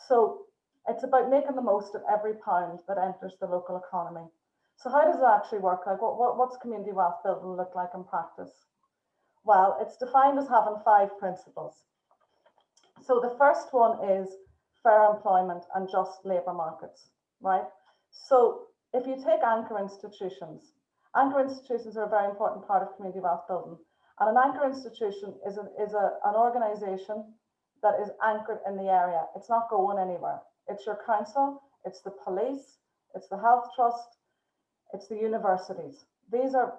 E: So it's about making the most of every pound that enters the local economy. So how does it actually work? Like what's community wealth building look like in practice? Well, it's defined as having 5 principles. So the first one is fair employment and just labour markets, right? So if you take anchor institutions are a very important part of community wealth building. And an anchor institution is an organisation that is anchored in the area. It's not going anywhere. It's your council, it's the police, it's the health trust, it's the universities. These are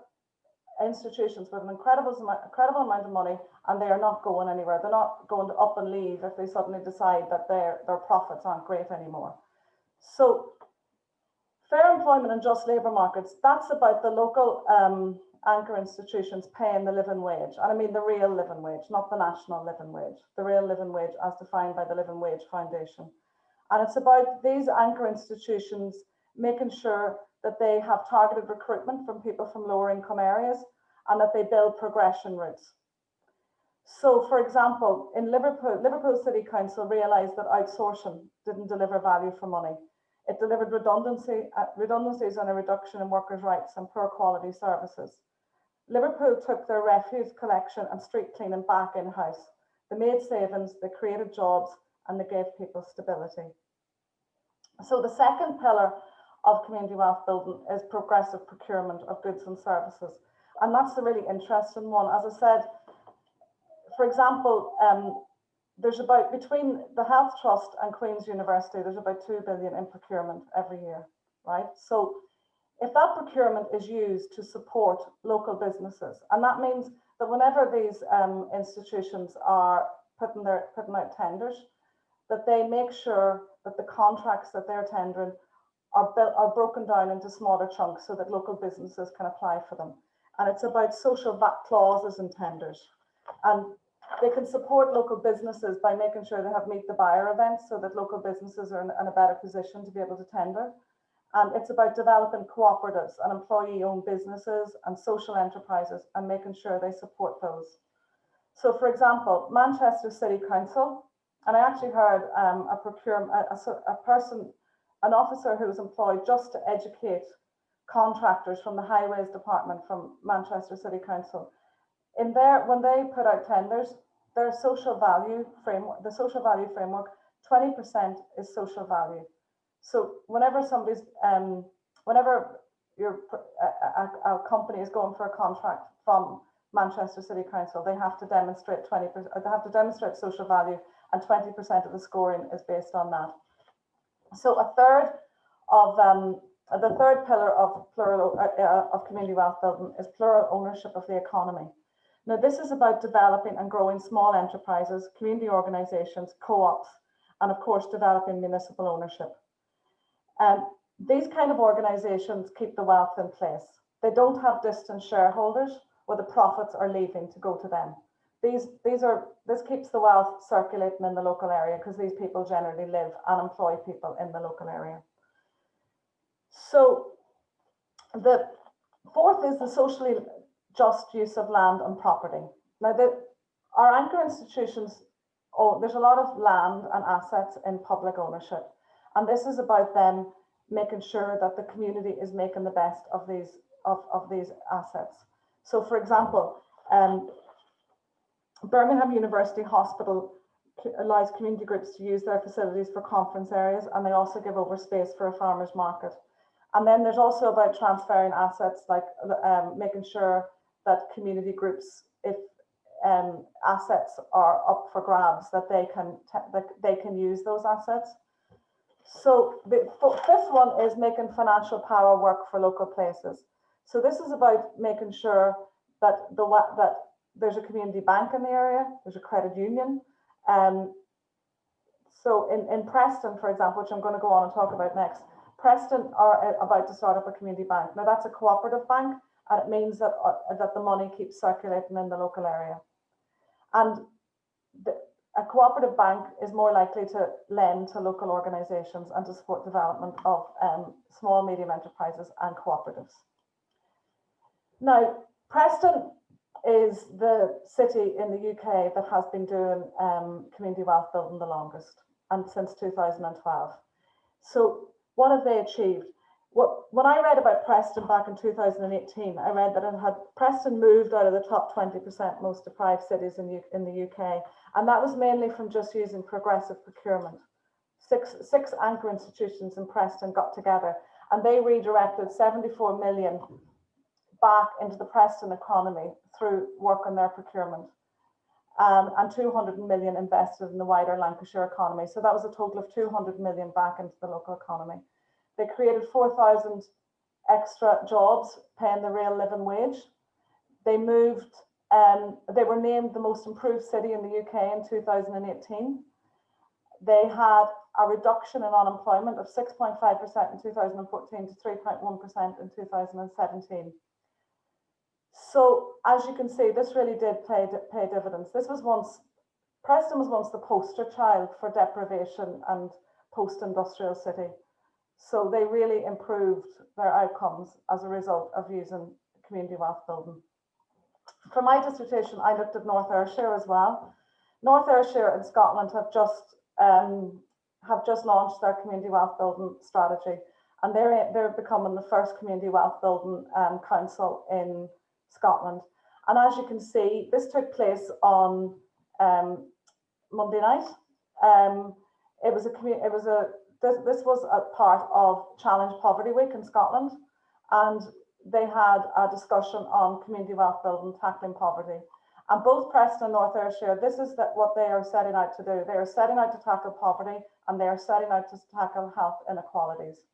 E: institutions with an incredible amount of money, and they are not going anywhere. They're not going to up and leave if they suddenly decide that their profits aren't great anymore. So fair employment and just labour markets, that's about the local anchor institutions paying the living wage. And I mean the real living wage, not the national living wage, the real living wage as defined by the Living Wage Foundation. And it's about these anchor institutions making sure that they have targeted recruitment from people from lower income areas, and that they build progression routes. So for example, in Liverpool City Council realised that outsourcing didn't deliver value for money. It delivered redundancies and a reduction in workers' rights and poor quality services. Liverpool took their refuse collection and street cleaning back in-house. They made savings, they created jobs, and they gave people stability. So the second pillar of community wealth building is progressive procurement of goods and services. And that's a really interesting one. As I said, for example, there's about, between the Health Trust and Queen's University, there's about 2 billion in procurement every year, right? So if that procurement is used to support local businesses, and that means that whenever these institutions are putting out tenders, that they make sure that the contracts that they're tendering are broken down into smaller chunks so that local businesses can apply for them. And it's about social clauses in tenders. And they can support local businesses by making sure they have meet the buyer events so that local businesses are in a better position to be able to tender. And it's about developing cooperatives and employee-owned businesses and social enterprises and making sure they support those. So for example, Manchester City Council, and I actually heard an officer who was employed just to educate contractors from the Highways Department from Manchester City Council. When they put out tenders, their social value framework, the social value framework, 20% is social value. So whenever somebody's, whenever a company is going for a contract from Manchester City Council, they have to demonstrate 20%, they have to demonstrate social value, and 20% of the scoring is based on that. So a third of the third pillar of community wealth building is plural ownership of the economy. Now, this is about developing and growing small enterprises, community organisations, co-ops, and of course, developing municipal ownership. These kind of organisations keep the wealth in place. They don't have distant shareholders where the profits are leaving to go to them. This keeps the wealth circulating in the local area because these people generally live and employ people in the local area. So the fourth is the socially just use of land and property. Now, our anchor institutions, there's a lot of land and assets in public ownership, and this is about them making sure that the community is making the best of these assets. So, for example, Birmingham University Hospital allows community groups to use their facilities for conference areas, and they also give over space for a farmer's market. And then there's also about transferring assets, like making sure that community groups, if assets are up for grabs, that they can use those assets. So the fifth one is making financial power work for local places. So this is about making sure that there's a community bank in the area, there's a credit union. So in Preston, for example, which I'm going to go on and talk about next, Preston are about to start up a community bank. Now, that's a cooperative bank, and it means that the money keeps circulating in the local area. And a cooperative bank is more likely to lend to local organisations and to support development of small, medium enterprises and cooperatives. Now, Preston is the city in the UK that has been doing community wealth building the longest, and since 2012. So what have they achieved? When I read about Preston back in 2018, I read that Preston moved out of the top 20% most deprived cities in the UK, and that was mainly from just using progressive procurement. Six anchor institutions in Preston got together, and they redirected 74 million back into the Preston economy through work on their procurement, and 200 million invested in the wider Lancashire economy. So that was a total of 200 million back into the local economy. They created 4,000 extra jobs, paying the real living wage. They moved, they were named the most improved city in the UK in 2018. They had a reduction in unemployment of 6.5% in 2014 to 3.1% in 2017. So as you can see, this really did pay dividends. Preston was once the poster child for deprivation and post-industrial city. So they really improved their outcomes as a result of using community wealth building. For my dissertation, I looked at North Ayrshire as well. North Ayrshire in Scotland have just launched their community wealth building strategy, and they're becoming the first community wealth building council in Scotland. And as you can see, this took place on Monday night. This was a part of Challenge Poverty Week in Scotland, and they had a discussion on community wealth building, tackling poverty. And both Preston and North Ayrshire, this is what they are setting out to do. They are setting out to tackle poverty, and they are setting out to tackle health inequalities.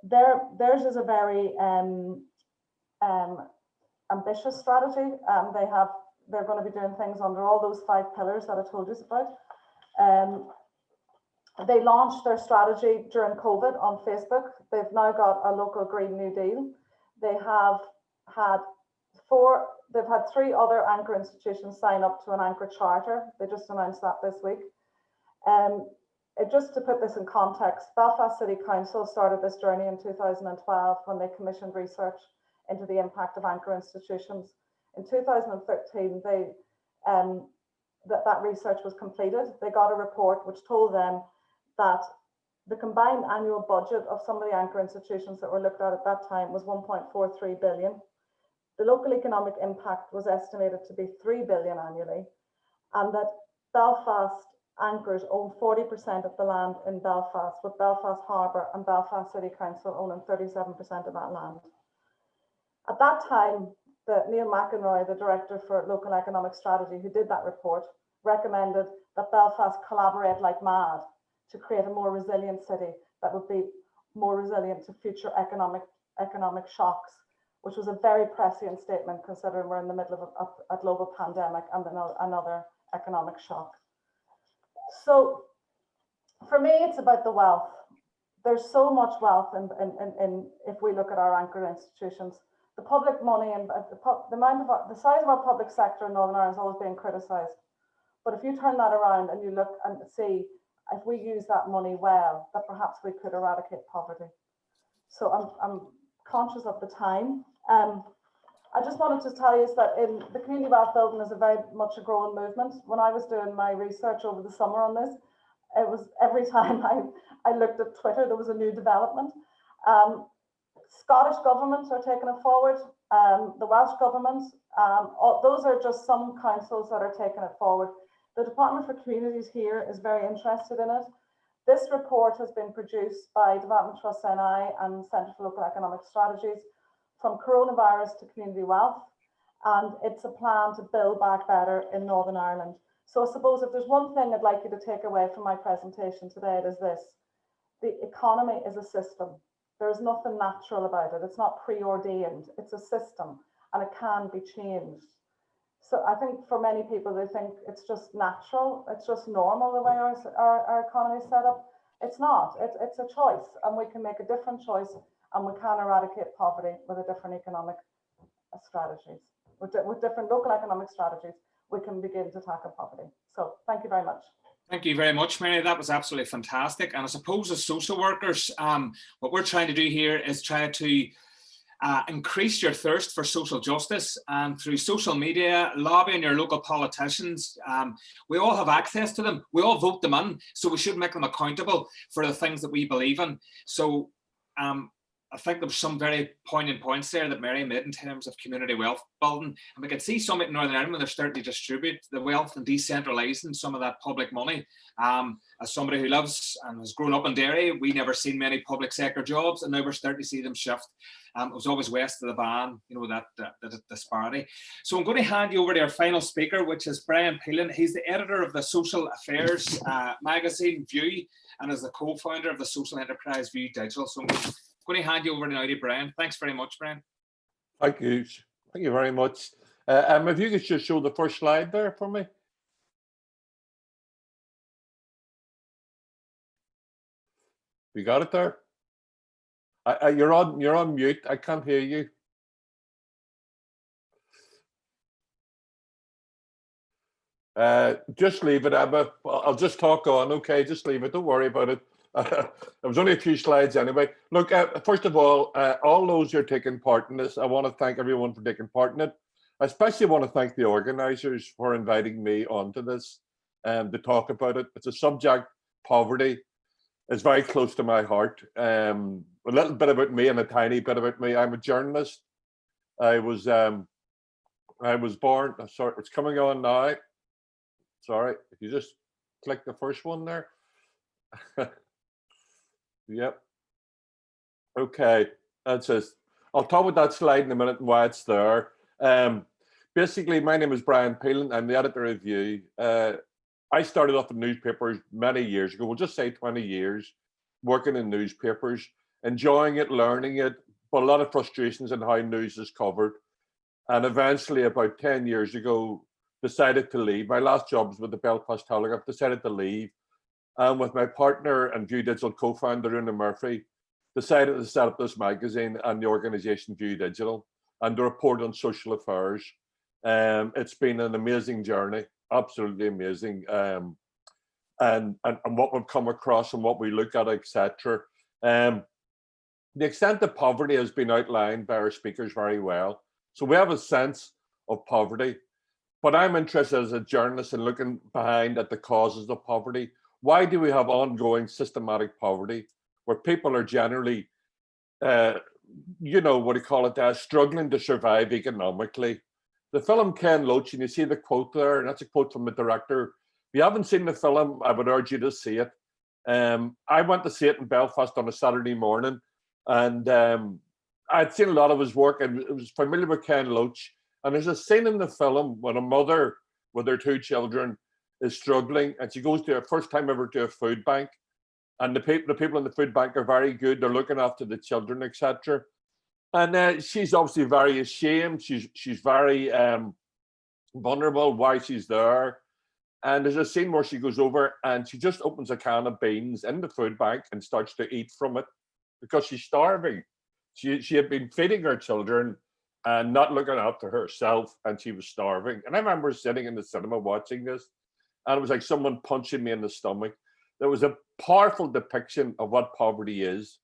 E: Theirs is a very ambitious strategy. They're going to be doing things under all those 5 pillars that I told you about. They launched their strategy during COVID on Facebook. They've now got a local Green New Deal. They have had 3 other anchor institutions sign up to an anchor charter. They just announced that this week. Just to put this in context, Belfast City Council started this journey in 2012 when they commissioned research into the impact of anchor institutions. In 2013, that research was completed. They got a report which told them that the combined annual budget of some of the anchor institutions that were looked at that time was 1.43 billion. The local economic impact was estimated to be 3 billion annually, and that Belfast anchors own 40% of the land in Belfast, with Belfast Harbour and Belfast City Council owning 37% of that land. At that time, Neil McEnroy, the Director for Local Economic Strategy, who did that report, recommended that Belfast collaborate like mad to create a more resilient city that would be more resilient to future economic shocks, which was a very prescient statement considering we're in the middle of a global pandemic and another economic shock. So for me, it's about the wealth. There's so much wealth in if we look at our anchor institutions. The public money and the size of our public sector in Northern Ireland is always being criticised. But if you turn that around and you look and see if we use that money well, that perhaps we could eradicate poverty. So I'm conscious of the time. I just wanted to tell you that in the community wealth building is a very much a growing movement. When I was doing my research over the summer on this, it was every time I looked at Twitter, there was a new development. Scottish governments are taking it forward. The Welsh government, those are just some councils that are taking it forward. The Department for Communities here is very interested in it. This report has been produced by Development Trust NI and Centre for Local Economic Strategies, from coronavirus to community wealth, and it's a plan to build back better in Northern Ireland. So I suppose if there's one thing I'd like you to take away from my presentation today, it is this: the economy is a system. There's nothing natural about it. It's not preordained. It's a system, and it can be changed. So I think for many people, they think it's just natural. It's just normal the way our economy is set up. It's not. It's a choice, and we can make a different choice, and we can eradicate poverty with a different economic strategies. With different local economic strategies, we can begin to tackle poverty. So thank you very much.
A: Thank you very much, Mary. That was absolutely fantastic. And I suppose as social workers, what we're trying to do here is try to increase your thirst for social justice, and through social media, lobbying your local politicians. We all have access to them. We all vote them in, so we should make them accountable for the things that we believe in. So I think there were some very poignant points there that Mary made in terms of community wealth building. And we can see some in Northern Ireland when they're starting to distribute the wealth and decentralising some of that public money. As somebody who lives and has grown up in Derry, we never seen many public sector jobs, and now we're starting to see them shift. It was always west of the van, you know, that disparity. So I'm going to hand you over to our final speaker, which is Brian Peelan. He's the editor of the Social Affairs magazine View, and is the co-founder of the social enterprise View Digital. So I'm going to hand you over now to Brian. Thanks very much, Brian.
F: Thank you. Thank you very much. If you could just show the first slide there for me. You got it there? You're on mute. I can't hear you. Just leave it, Emma. I'll just talk on. Okay, just leave it. Don't worry about it. There was only a few slides anyway. Look, first of all those who are taking part in this, I want to thank everyone for taking part in it. I especially want to thank the organisers for inviting me onto this to talk about it. It's a subject, poverty, is very close to my heart. A little bit about me and a tiny bit about me. I'm a journalist. I was born. Sorry, it's coming on now. Sorry, if you just click the first one there. Yep. Okay, that says, I'll talk about that slide in a minute and why it's there. Basically, my name is Brian Peelan. I'm the editor of View. I started off in newspapers many years ago, we'll just say 20 years, working in newspapers, enjoying it, learning it, but a lot of frustrations in how news is covered. And eventually, about 10 years ago, decided to leave. My last job was with the Belfast Telegraph, decided to leave. And with my partner and View Digital co-founder, Una Murphy, decided to set up this magazine and the organisation View Digital and to report on social affairs. It's been an amazing journey, absolutely amazing. And what we've come across and what we look at, etc. The extent of poverty has been outlined by our speakers very well. So we have a sense of poverty, but I'm interested as a journalist in looking behind at the causes of poverty. Why do we have ongoing systematic poverty where people are generally, struggling to survive economically? The film Ken Loach, and you see the quote there, and that's a quote from the director you haven't seen the film, I would urge you to see it. I went to see it in Belfast on a Saturday morning, and I'd seen a lot of his work and I was familiar with Ken Loach. And there's a scene in the film when a mother with her 2 children is struggling, and she goes to her first time ever to a food bank. And the people in the food bank are very good. They're looking after the children, etc. And she's obviously very ashamed. She's very vulnerable why she's there. And there's a scene where she goes over and she just opens a can of beans in the food bank and starts to eat from it because she's starving. She had been feeding her children and not looking after herself, and she was starving. And I remember sitting in the cinema watching this, and it was like someone punching me in the stomach. There was a powerful depiction of what poverty is.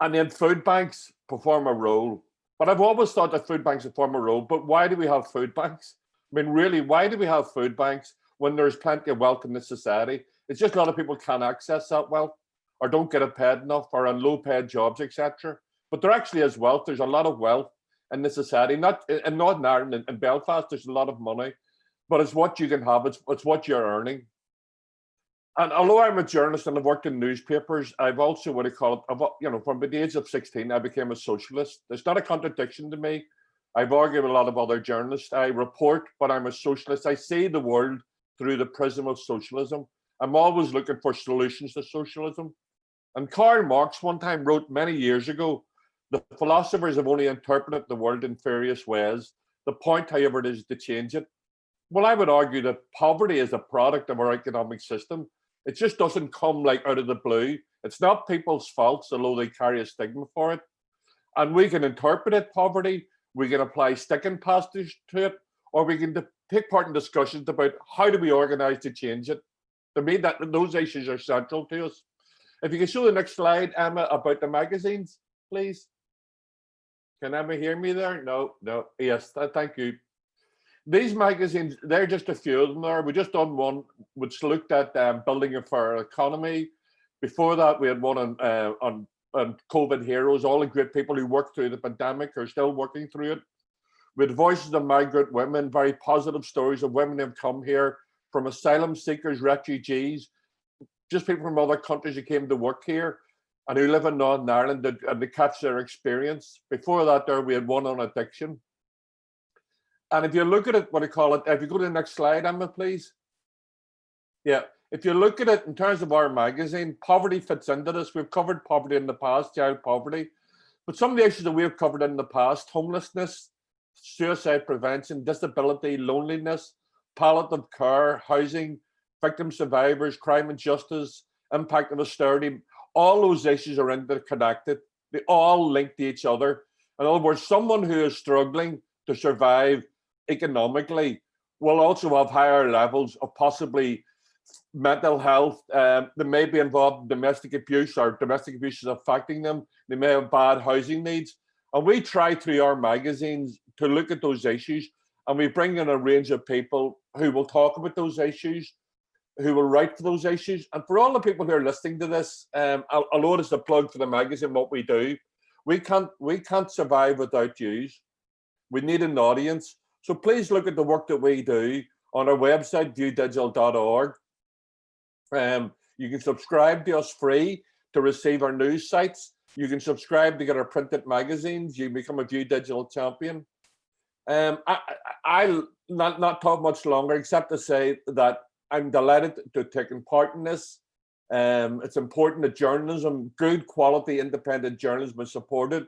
F: And then food banks perform a role. But I've always thought that food banks perform a role, but why do we have food banks? I mean, really, why do we have food banks when there's plenty of wealth in this society? It's just a lot of people can't access that wealth or don't get it paid enough or on low paid jobs, etc. But there actually is wealth. There's a lot of wealth in this society. Not in Northern Ireland, in Belfast, there's a lot of money, but it's what you can have. It's what you're earning. And although I'm a journalist and I've worked in newspapers, I've also, what I call it, from the age of 16, I became a socialist. It's not a contradiction to me. I've argued with a lot of other journalists. I report, but I'm a socialist. I see the world through the prism of socialism. I'm always looking for solutions to socialism. And Karl Marx one time wrote many years ago, the philosophers have only interpreted the world in various ways. The point, however, it is to change it. Well, I would argue that poverty is a product of our economic system. It just doesn't come like out of the blue. It's not people's faults, although they carry a stigma for it. And we can interpret it, poverty, we can apply sticking plasters to it, or we can take part in discussions about how do we organize to change it. To me, those issues are central to us. If you can show the next slide, Emma, about the magazines, please. Can Emma hear me there? No. Yes, thank you. These magazines, they're just a few of them there. We just done one which looked at building a fair economy. Before that, we had one on COVID heroes, all the great people who worked through the pandemic are still working through it. With voices of migrant women, very positive stories of women who have come here from asylum seekers, refugees, just people from other countries who came to work here and who live in Northern Ireland and to catch their experience. Before that, there we had one on addiction. And if you look at it, what I call it, if you go to the next slide, Emma, please. Yeah, if you look at it in terms of our magazine, poverty fits into this. We've covered poverty in the past, child poverty. But some of the issues that we've covered in the past, homelessness, suicide prevention, disability, loneliness, palliative care, housing, victim survivors, crime and justice, impact of austerity, all those issues are interconnected. They all link to each other. In other words, someone who is struggling to survive economically will also have higher levels of possibly mental health. They may be involved in domestic abuse or domestic abuse is affecting them. They may have bad housing needs. And we try through our magazines to look at those issues, and we bring in a range of people who will talk about those issues, who will write for those issues. And for all the people who are listening to this, although it's a plug for the magazine, what we do, we can't survive without you. We need an audience. So please look at the work that we do on our website, viewdigital.org. You can subscribe to us free to receive our news sites. You can subscribe to get our printed magazines. You become a View Digital champion. I'll not talk much longer, except to say that I'm delighted to have taken part in this. It's important that journalism, good quality independent journalism is supported.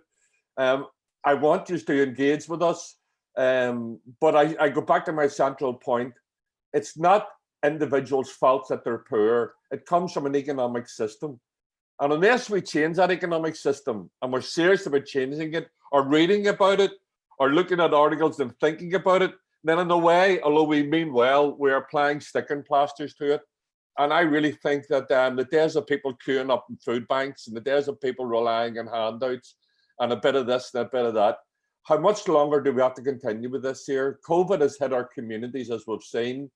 F: I want you to engage with us, but I go back to my central point. It's not individuals' faults that they're poor. It comes from an economic system. And unless we change that economic system and we're serious about changing it or reading about it or looking at articles and thinking about it, then in a way, although we mean well, we're applying sticking plasters to it. And I really think that the days of people queuing up in food banks and the days of people relying on handouts and a bit of this and a bit of that, how much longer do we have to continue with this here? COVID has hit our communities, as we've seen.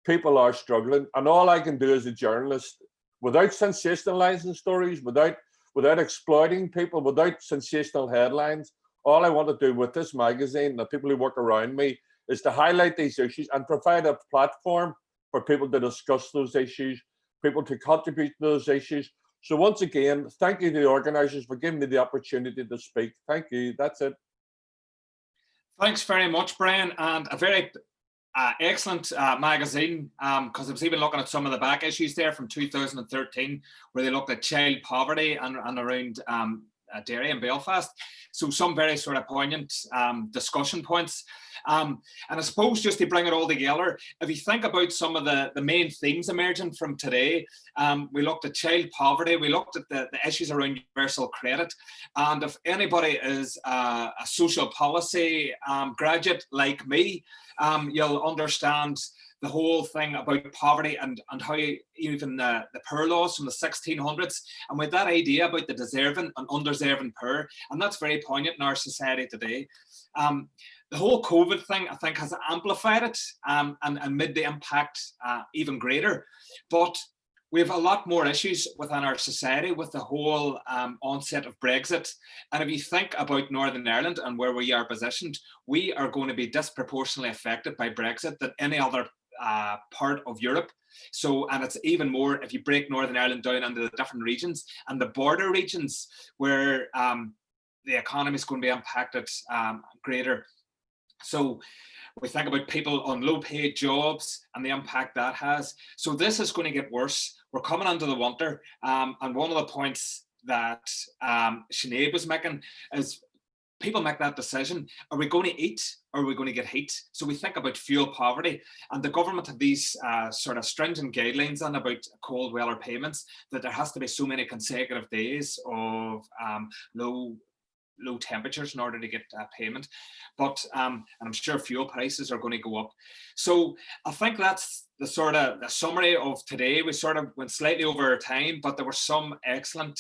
F: People are struggling. And all I can do as a journalist, without sensationalizing stories, without exploiting people, without sensational headlines, all I want to do with this magazine and the people who work around me is to highlight these issues and provide a platform for people to discuss those issues, people to contribute to those issues. So once again, thank you to the organisers for giving me the opportunity to speak. Thank you. That's it.
A: Thanks very much, Brian, and a very excellent magazine, because I was even looking at some of the back issues there from 2013, where they looked at child poverty and around Derry and Belfast. So some very sort of poignant discussion points. And I suppose just to bring it all together, if you think about some of the main themes emerging from today, we looked at child poverty, we looked at the issues around universal credit. And if anybody is a social policy graduate like me, you'll understand the whole thing about poverty and how even the poor laws from the 1600s, and with that idea about the deserving and undeserving poor, and that's very poignant in our society today. The whole COVID thing, I think, has amplified it and made the impact even greater. But we have a lot more issues within our society with the whole onset of Brexit. And if you think about Northern Ireland and where we are positioned, we are going to be disproportionately affected by Brexit than any other part of Europe. So, and it's even more if you break Northern Ireland down into the different regions and the border regions where the economy is going to be impacted greater. So we think about people on low paid jobs and the impact that has. So this is going to get worse. We're coming into the winter. And one of the points that Sinead was making is people make that decision. Are we going to eat or are we going to get heat? So we think about fuel poverty, and the government have these sort of stringent guidelines on about cold weather payments, that there has to be so many consecutive days of low temperatures in order to get payment. But and I'm sure fuel prices are going to go up. So I think that's the sort of the summary of today. We sort of went slightly over our time, but there were some excellent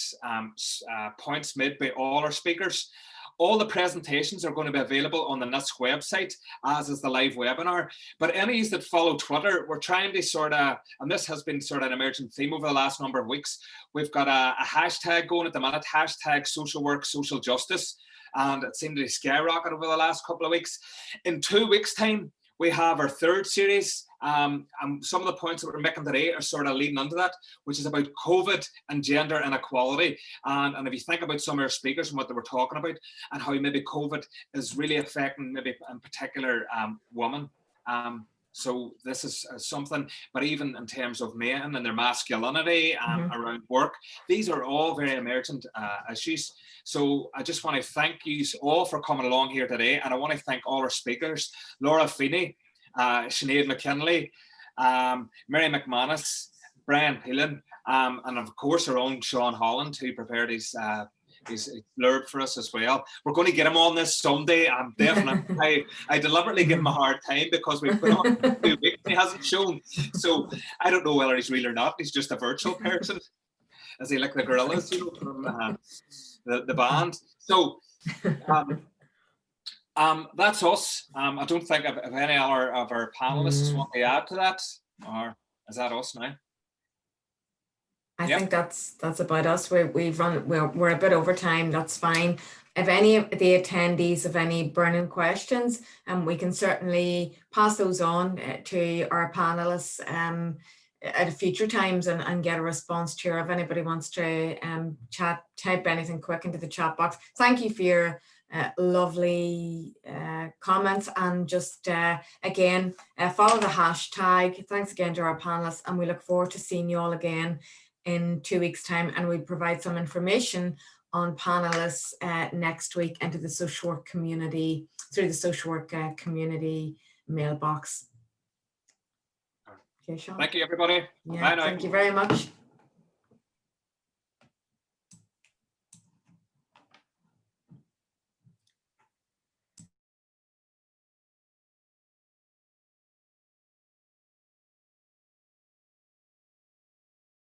A: points made by all our speakers. All the presentations are going to be available on the NISC website, as is the live webinar. But any that follow Twitter, we're trying to sort of, and this has been sort of an emergent theme over the last number of weeks, we've got a hashtag going at the minute, hashtag social work, social justice. And it seemed to skyrocket over the last couple of weeks. In 2 weeks' time, we have our third series. And some of the points that we're making today are sort of leading into that, which is about COVID and gender inequality. And if you think about some of our speakers and what they were talking about, and how maybe COVID is really affecting maybe in particular women. So this is something, but even in terms of men and their masculinity around work, these are all very emergent issues. So I just want to thank you all for coming along here today. And I want to thank all our speakers, Laura Feeney, Sinead McKinley, Mary McManus, Brian Peelan, and of course our own Sean Holland, who prepared his blurb for us as well. We're going to get him on this someday. I'm definitely. I deliberately give him a hard time because we've put on 2 weeks and he hasn't shown. So I don't know whether he's real or not. He's just a virtual person, as he like the Gorillas, you know, from the band. So that's us. I don't think if any other of our panelists want to add to that, or is that us now?
G: I think that's about us. We're a bit over time. That's fine. If any of the attendees have any burning questions, we can certainly pass those on to our panelists at future times and get a response to. If anybody wants to type anything quick into the chat box. Thank you for your lovely comments, and just again follow the hashtag. Thanks again to our panelists, and we look forward to seeing you all again in 2 weeks' time, and we provide some information on panelists next week into the social work community through the social work community mailbox. Okay, Sean.
A: Thank you, everybody.
G: Yeah,
A: Bye now.
G: thank you very much.